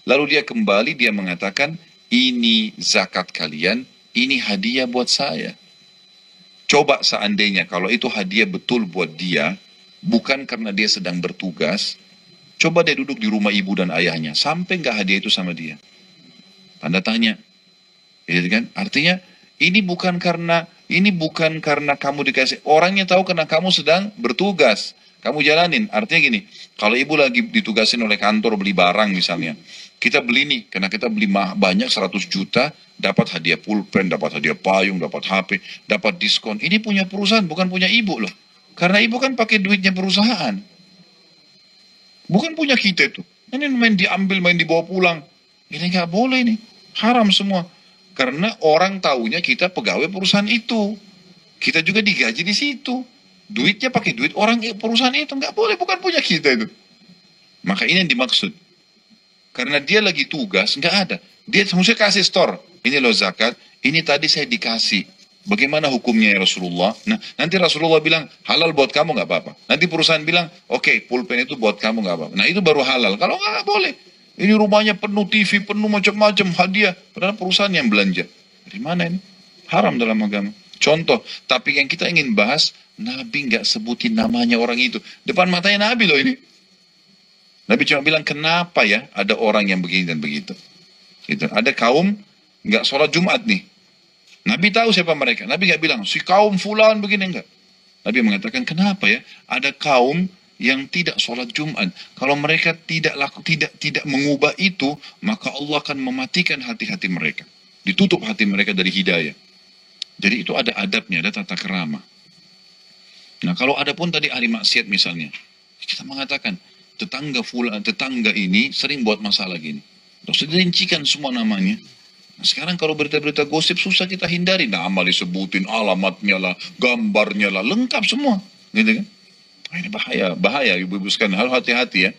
lalu dia kembali, dia mengatakan, ini zakat kalian, ini hadiah buat saya. Coba seandainya kalau itu hadiah betul buat dia, bukan karena dia sedang bertugas, coba dia duduk di rumah ibu dan ayahnya, sampai nggak hadiah itu sama dia. Tanda tanya. Ya kan? Artinya ini bukan karena kamu dikasih, orangnya tahu karena kamu sedang bertugas. Kamu jalanin, artinya gini, kalau ibu lagi ditugasin oleh kantor beli barang misalnya, kita beli nih, karena kita beli banyak 100 juta, dapat hadiah pulpen, dapat hadiah payung, dapat HP, dapat diskon. Ini punya perusahaan, bukan punya ibu loh. Karena ibu kan pakai duitnya perusahaan. Bukan punya kita itu. Ini main diambil, main dibawa pulang. Ini nggak boleh nih, haram semua. Karena orang taunya kita pegawai perusahaan itu. Kita juga digaji di situ. Duitnya pakai duit orang perusahaan itu. Nggak boleh, bukan punya kita itu. Maka ini yang dimaksud. Karena dia lagi tugas, nggak ada. Dia mesti kasih store. Ini loh zakat, ini tadi saya dikasih. Bagaimana hukumnya ya Rasulullah? Nah, nanti Rasulullah bilang, halal buat kamu nggak apa-apa. Nanti perusahaan bilang, oke, pulpen itu buat kamu nggak apa-apa. Nah, itu baru halal. Kalau nggak boleh. Ini rumahnya penuh TV, penuh macam-macam hadiah. Padahal perusahaan yang belanja. Dari mana ini? Haram dalam agama. Contoh, tapi yang kita ingin bahas, Nabi nggak sebutin namanya orang itu. Depan matanya Nabi loh ini. Nabi cuma bilang, kenapa ya ada orang yang begini dan begitu. Gitu. Ada kaum nggak sholat Jumat nih. Nabi tahu siapa mereka. Nabi nggak bilang, si kaum fulan begini, enggak. Nabi mengatakan, kenapa ya ada kaum yang tidak sholat Jumat. Kalau mereka tidak mengubah itu, maka Allah akan mematikan hati-hati mereka. Ditutup hati mereka dari hidayah. Jadi itu ada adabnya, ada tata kerama. Nah kalau ada pun tadi ahli maksiat misalnya, kita mengatakan tetangga ini sering buat masalah gini. Terus dirincikan semua namanya. Nah, sekarang kalau berita-berita gosip susah kita hindari. Nama disebutin, alamatnya lah, gambarnya lah, lengkap semua. Gitu kan? Nah, ini bahaya ibu-ibu sekalian. Harus hati-hati ya.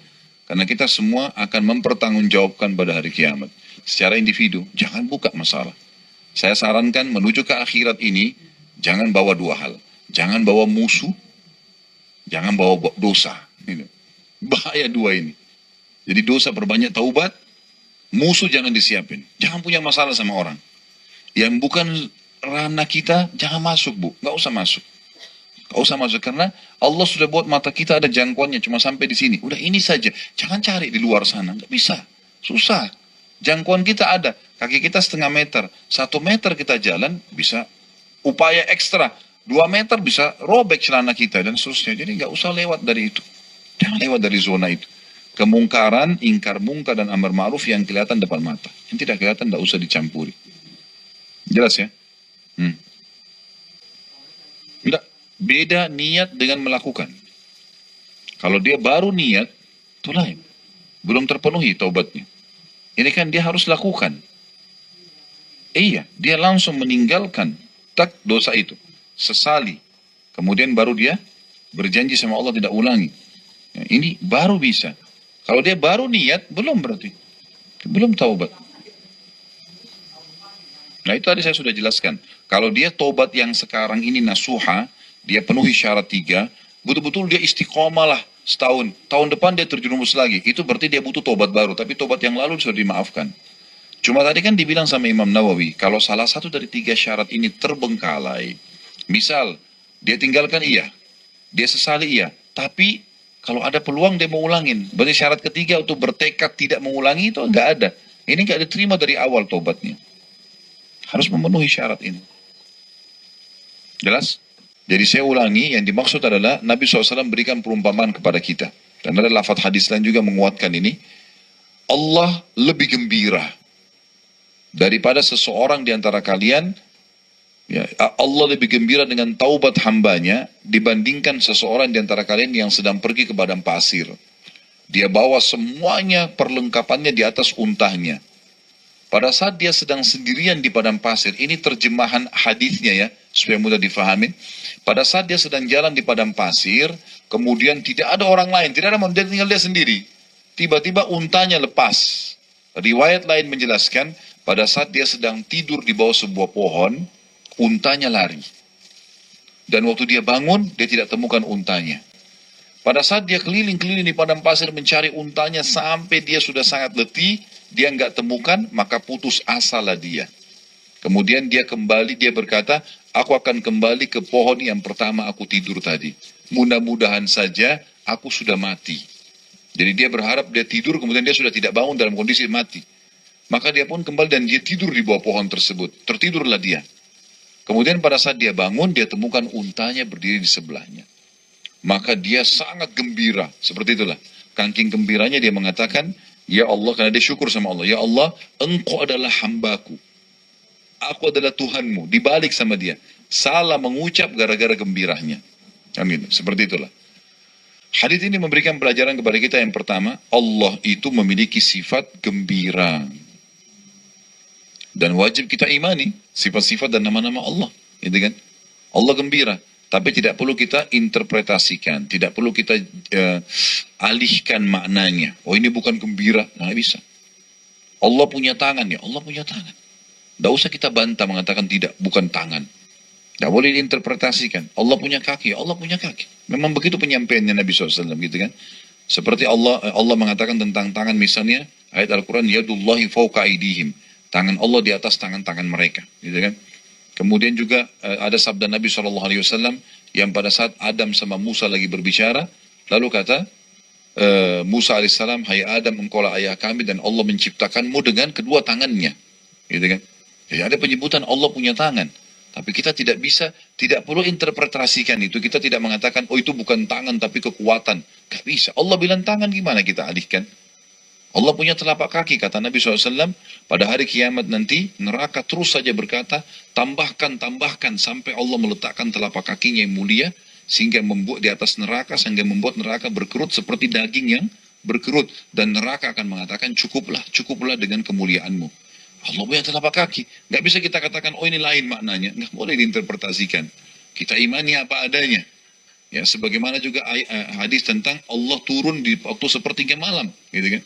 Karena kita semua akan mempertanggungjawabkan pada hari kiamat. Secara individu, jangan buka masalah. Saya sarankan menuju ke akhirat ini, jangan bawa dua hal. Jangan bawa musuh, jangan bawa dosa. Gitu. Bahaya dua ini. Jadi dosa perbanyak taubat, musuh jangan disiapin. Jangan punya masalah sama orang. Yang bukan ranah kita, jangan masuk bu. Nggak usah masuk. Nggak usah masuk karena Allah sudah buat mata kita ada jangkauannya cuma sampai di sini. Udah ini saja. Jangan cari di luar sana. Nggak bisa. Susah. Jangkauan kita ada. Kaki kita 1,5 meter. 1 meter kita jalan bisa upaya ekstra. 2 meter bisa robek celana kita dan seterusnya. Jadi nggak usah lewat dari itu. Jangan lewat dari zona itu. Kemungkaran, ingkar mungkar, dan amar ma'ruf yang kelihatan depan mata. Yang tidak kelihatan tidak usah dicampuri. Jelas ya? Tidak. Beda niat dengan melakukan. Kalau dia baru niat, itu lain. Belum terpenuhi taubatnya. Ini kan dia harus lakukan. Iya, dia langsung meninggalkan dosa itu. Sesali. Kemudian baru dia berjanji sama Allah tidak ulangi. Ya, ini baru bisa. Kalau dia baru niat, belum berarti. Belum taubat. Nah itu tadi saya sudah jelaskan. Kalau dia taubat yang sekarang ini nasuha, dia penuhi syarat 3, betul-betul dia istiqomah lah setahun. Tahun depan dia terjerumus lagi. Itu berarti dia butuh taubat baru. Tapi taubat yang lalu sudah dimaafkan. Cuma tadi kan dibilang sama Imam Nawawi, kalau salah satu dari 3 syarat ini terbengkalai, misal, dia tinggalkan iya, dia sesali iya, tapi kalau ada peluang dia mau ulangin. Berarti syarat ketiga untuk bertekad tidak mengulangi itu nggak ada. Ini nggak diterima dari awal tobatnya. Harus memenuhi syarat ini. Jelas? Jadi saya ulangi, yang dimaksud adalah Nabi SAW berikan perumpamaan kepada kita. Dan ada lafaz hadis lain juga menguatkan ini. Allah lebih gembira daripada seseorang di antara kalian. Ya, Allah lebih gembira dengan taubat hambanya dibandingkan seseorang di antara kalian yang sedang pergi ke padang pasir. Dia bawa semuanya perlengkapannya di atas untahnya. Pada saat dia sedang sendirian di padang pasir, ini terjemahan hadisnya ya, supaya mudah difahami. Pada saat dia sedang jalan di padang pasir, kemudian tidak ada orang lain, tidak ada manusia, tinggal dia sendiri. Tiba-tiba untanya lepas. Riwayat lain menjelaskan, pada saat dia sedang tidur di bawah sebuah pohon, untanya lari. Dan waktu dia bangun, dia tidak temukan untanya. Pada saat dia keliling-keliling di padang pasir mencari untanya sampai dia sudah sangat letih, dia nggak temukan, maka putus asalah dia. Kemudian dia kembali, dia berkata, aku akan kembali ke pohon yang pertama aku tidur tadi. Mudah-mudahan saja aku sudah mati. Jadi dia berharap dia tidur, kemudian dia sudah tidak bangun dalam kondisi mati. Maka dia pun kembali dan dia tidur di bawah pohon tersebut. Tertidurlah dia. Kemudian pada saat dia bangun, dia temukan untanya berdiri di sebelahnya. Maka dia sangat gembira. Seperti itulah. Kangking gembiranya dia mengatakan, ya Allah, karena dia syukur sama Allah. Ya Allah, engkau adalah hambaku. Aku adalah Tuhanmu. Dibalik sama dia. Salah mengucap gara-gara gembiranya. Amin. Seperti itulah. Hadis ini memberikan pelajaran kepada kita yang pertama. Allah itu memiliki sifat gembira. Dan wajib kita imani sifat-sifat dan nama-nama Allah, gitu kan? Allah gembira, tapi tidak perlu kita interpretasikan, tidak perlu kita alihkan maknanya. Oh ini bukan gembira, nggak bisa. Allah punya tangan ya, Allah punya tangan. Tidak usah kita bantah mengatakan tidak, bukan tangan. Tidak boleh diinterpretasikan. Allah punya kaki, Allah punya kaki. Memang begitu penyampaiannya Nabi SAW, gitu kan? Seperti Allah mengatakan tentang tangan misalnya, ayat Al-Quran, yadullahi fawqa aidihim. Tangan Allah di atas tangan-tangan mereka, gitu kan? Kemudian juga ada sabda Nabi SAW yang pada saat Adam sama Musa lagi berbicara, lalu kata Musa alaihissalam, hai Adam, engkaulah ayah kami dan Allah menciptakanmu dengan kedua tangannya, gitu kan? Jadi ada penyebutan Allah punya tangan. Tapi kita tidak perlu interpretasikan itu. Kita tidak mengatakan, oh itu bukan tangan tapi kekuatan. Gak bisa. Allah bilang tangan, gimana kita alihkan? Allah punya telapak kaki, kata Nabi SAW, pada hari kiamat nanti, neraka terus saja berkata, tambahkan, sampai Allah meletakkan telapak kakinya yang mulia, sehingga membuat di atas neraka, sehingga membuat neraka berkerut seperti daging yang berkerut. Dan neraka akan mengatakan, cukuplah dengan kemuliaanmu. Allah punya telapak kaki. Nggak bisa kita katakan, oh ini lain maknanya. Nggak boleh diinterpretasikan. Kita imani apa adanya. Ya, sebagaimana juga hadis tentang Allah turun di waktu sepertiga malam. Gitu kan?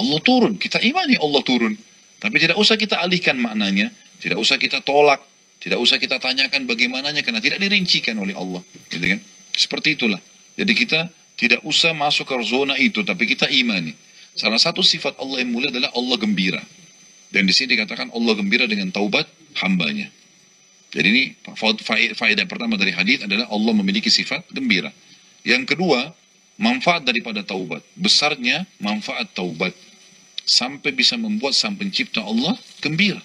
Allah turun. Kita imani Allah turun. Tapi tidak usah kita alihkan maknanya. Tidak usah kita tolak. Tidak usah kita tanyakan bagaimananya. Karena tidak dirincikan oleh Allah. Gitu kan? Seperti itulah. Jadi kita tidak usah masuk ke zona itu. Tapi kita imani. Salah satu sifat Allah yang mulia adalah Allah gembira. Dan di sini dikatakan Allah gembira dengan taubat hambanya. Jadi ini faedah pertama dari hadis adalah Allah memiliki sifat gembira. Yang kedua, manfaat daripada taubat. Besarnya manfaat taubat. Sampai bisa membuat sang pencipta Allah gembira.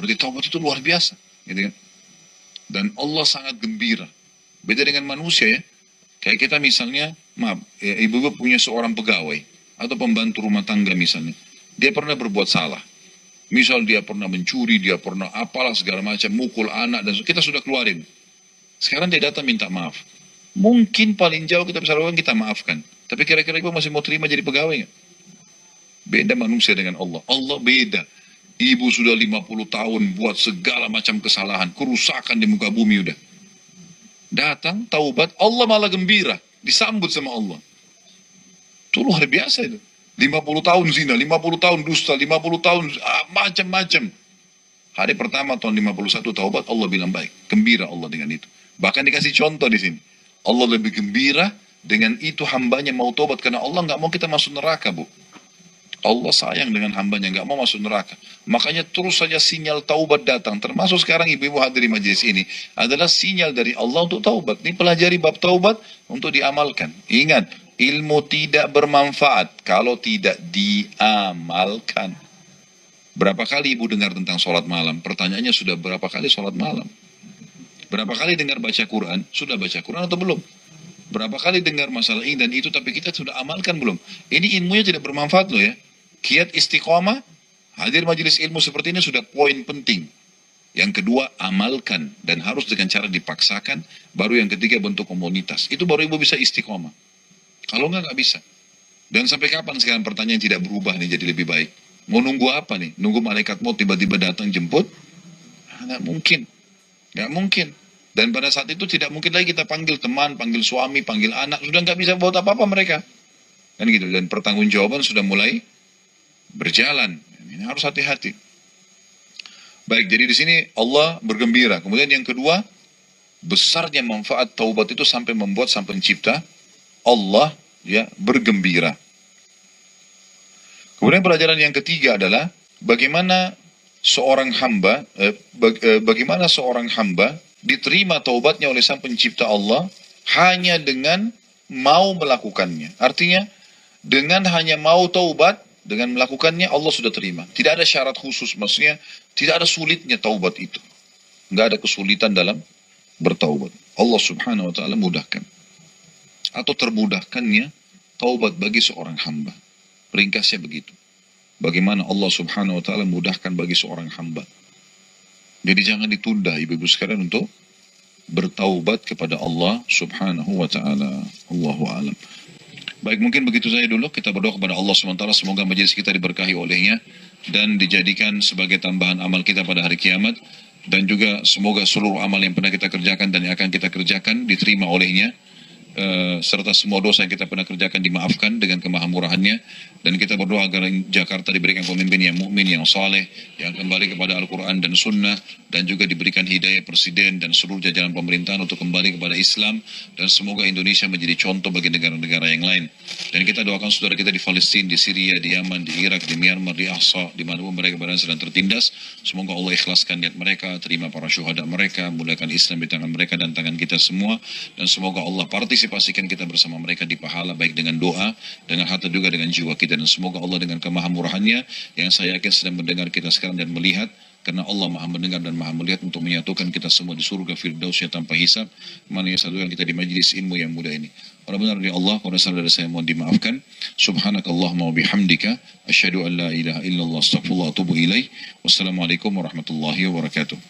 Berarti taubat itu luar biasa. Gitu kan? Dan Allah sangat gembira. Beda dengan manusia ya. Kayak kita misalnya, ibu-ibu punya seorang pegawai. Atau pembantu rumah tangga misalnya. Dia pernah berbuat salah. Misal dia pernah mencuri, dia pernah apalah segala macam, mukul anak, dan kita sudah keluarin. Sekarang dia datang minta maaf. Mungkin paling jauh kita bisa lakukan, kita maafkan. Tapi kira-kira ibu masih mau terima jadi pegawai nggak? Beda manusia dengan Allah. Allah beda. Ibu sudah 50 tahun buat segala macam kesalahan, kerusakan di muka bumi udah. Datang, taubat, Allah malah gembira. Disambut sama Allah. Itu luar biasa itu. 50 tahun zina, 50 tahun dusta, 50 tahun macam-macam. Hari pertama tahun 51 taubat, Allah bilang baik. Gembira Allah dengan itu. Bahkan dikasih contoh di sini. Allah lebih gembira dengan itu hambanya mau taubat. Karena Allah nggak mau kita masuk neraka, Bu. Allah sayang dengan hambanya, nggak mau masuk neraka. Makanya terus saja sinyal taubat datang. Termasuk sekarang ibu-ibu hadir di majelis ini. Adalah sinyal dari Allah untuk taubat. Ini pelajari bab taubat untuk diamalkan. Ingat. Ilmu tidak bermanfaat kalau tidak diamalkan. Berapa kali ibu dengar tentang sholat malam? Pertanyaannya sudah berapa kali sholat malam? Berapa kali dengar baca Quran? Sudah baca Quran atau belum? Berapa kali dengar masalah ini dan itu tapi kita sudah amalkan belum? Ini ilmunya tidak bermanfaat loh ya. Kiat istiqomah, hadir majelis ilmu seperti ini sudah poin penting. Yang kedua, amalkan dan harus dengan cara dipaksakan. Baru yang ketiga bentuk komunitas. Itu baru ibu bisa istiqomah. Kalau nggak bisa. Dan sampai kapan sekarang pertanyaan tidak berubah nih jadi lebih baik? Mau nunggu apa nih? Nunggu malaikat maut tiba-tiba datang jemput? Nggak mungkin. Nggak mungkin. Dan pada saat itu tidak mungkin lagi kita panggil teman, panggil suami, panggil anak. Sudah nggak bisa buat apa-apa mereka. Kan gitu. Dan pertanggungjawaban sudah mulai berjalan. Ini harus hati-hati. Baik, jadi di sini Allah bergembira. Kemudian yang kedua, besarnya manfaat taubat itu sampai membuat sang pencipta Allah ya bergembira. Kemudian pelajaran yang ketiga adalah bagaimana seorang hamba diterima taubatnya oleh sang pencipta Allah hanya dengan mau melakukannya. Artinya dengan hanya mau taubat, dengan melakukannya Allah sudah terima. Tidak ada syarat khusus, maksudnya tidak ada sulitnya taubat itu. Nggak ada kesulitan dalam bertaubat. Allah subhanahu wa ta'ala mudahkan. Atau termudahkannya taubat bagi seorang hamba. Ringkasnya begitu. Bagaimana Allah subhanahu wa ta'ala mudahkan bagi seorang hamba. Jadi jangan ditunda ibu-ibu sekalian untuk bertaubat kepada Allah subhanahu wa ta'ala. Allahu a'lam. Baik, mungkin begitu saja dulu. Kita berdoa kepada Allah SWT. Semoga majelis kita diberkahi olehnya. Dan dijadikan sebagai tambahan amal kita pada hari kiamat. Dan juga semoga seluruh amal yang pernah kita kerjakan dan yang akan kita kerjakan diterima olehnya. Serta semua dosa yang kita pernah kerjakan dimaafkan dengan kemahamurahannya. Dan kita berdoa agar Jakarta diberikan pemimpin yang mukmin, yang saleh, yang kembali kepada Al-Quran dan Sunnah, dan juga diberikan hidayah presiden dan seluruh jajaran pemerintahan untuk kembali kepada Islam, dan semoga Indonesia menjadi contoh bagi negara-negara yang lain. Dan kita doakan saudara kita di Palestina, di Syria, di Yaman, di Irak, di Myanmar, di Ahsa, di mana mereka berada sedang tertindas. Semoga Allah ikhlaskan niat mereka, terima para syuhada mereka, mudahkan Islam di tangan mereka dan tangan kita semua, dan semoga Allah partisipasi partisipasikan kita bersama mereka di pahala, baik dengan doa, dengan harta juga dengan jiwa kita. Dan semoga Allah dengan kemahamurahannya yang saya yakin sedang mendengar kita sekarang dan melihat, karena Allah maha mendengar dan maha melihat, untuk menyatukan kita semua di surga firdausnya tanpa hisab. Mana yang satukan kita di majlis ilmu yang mulia ini. Kalau benar dari Allah, kalau salah dari saya mohon dimaafkan. Subhanakallahumma wa bihamdika, asyhadu an la ilaha illallah, astaghfirullah wa atubu ilaih. Wassalamualaikum warahmatullahi wabarakatuh.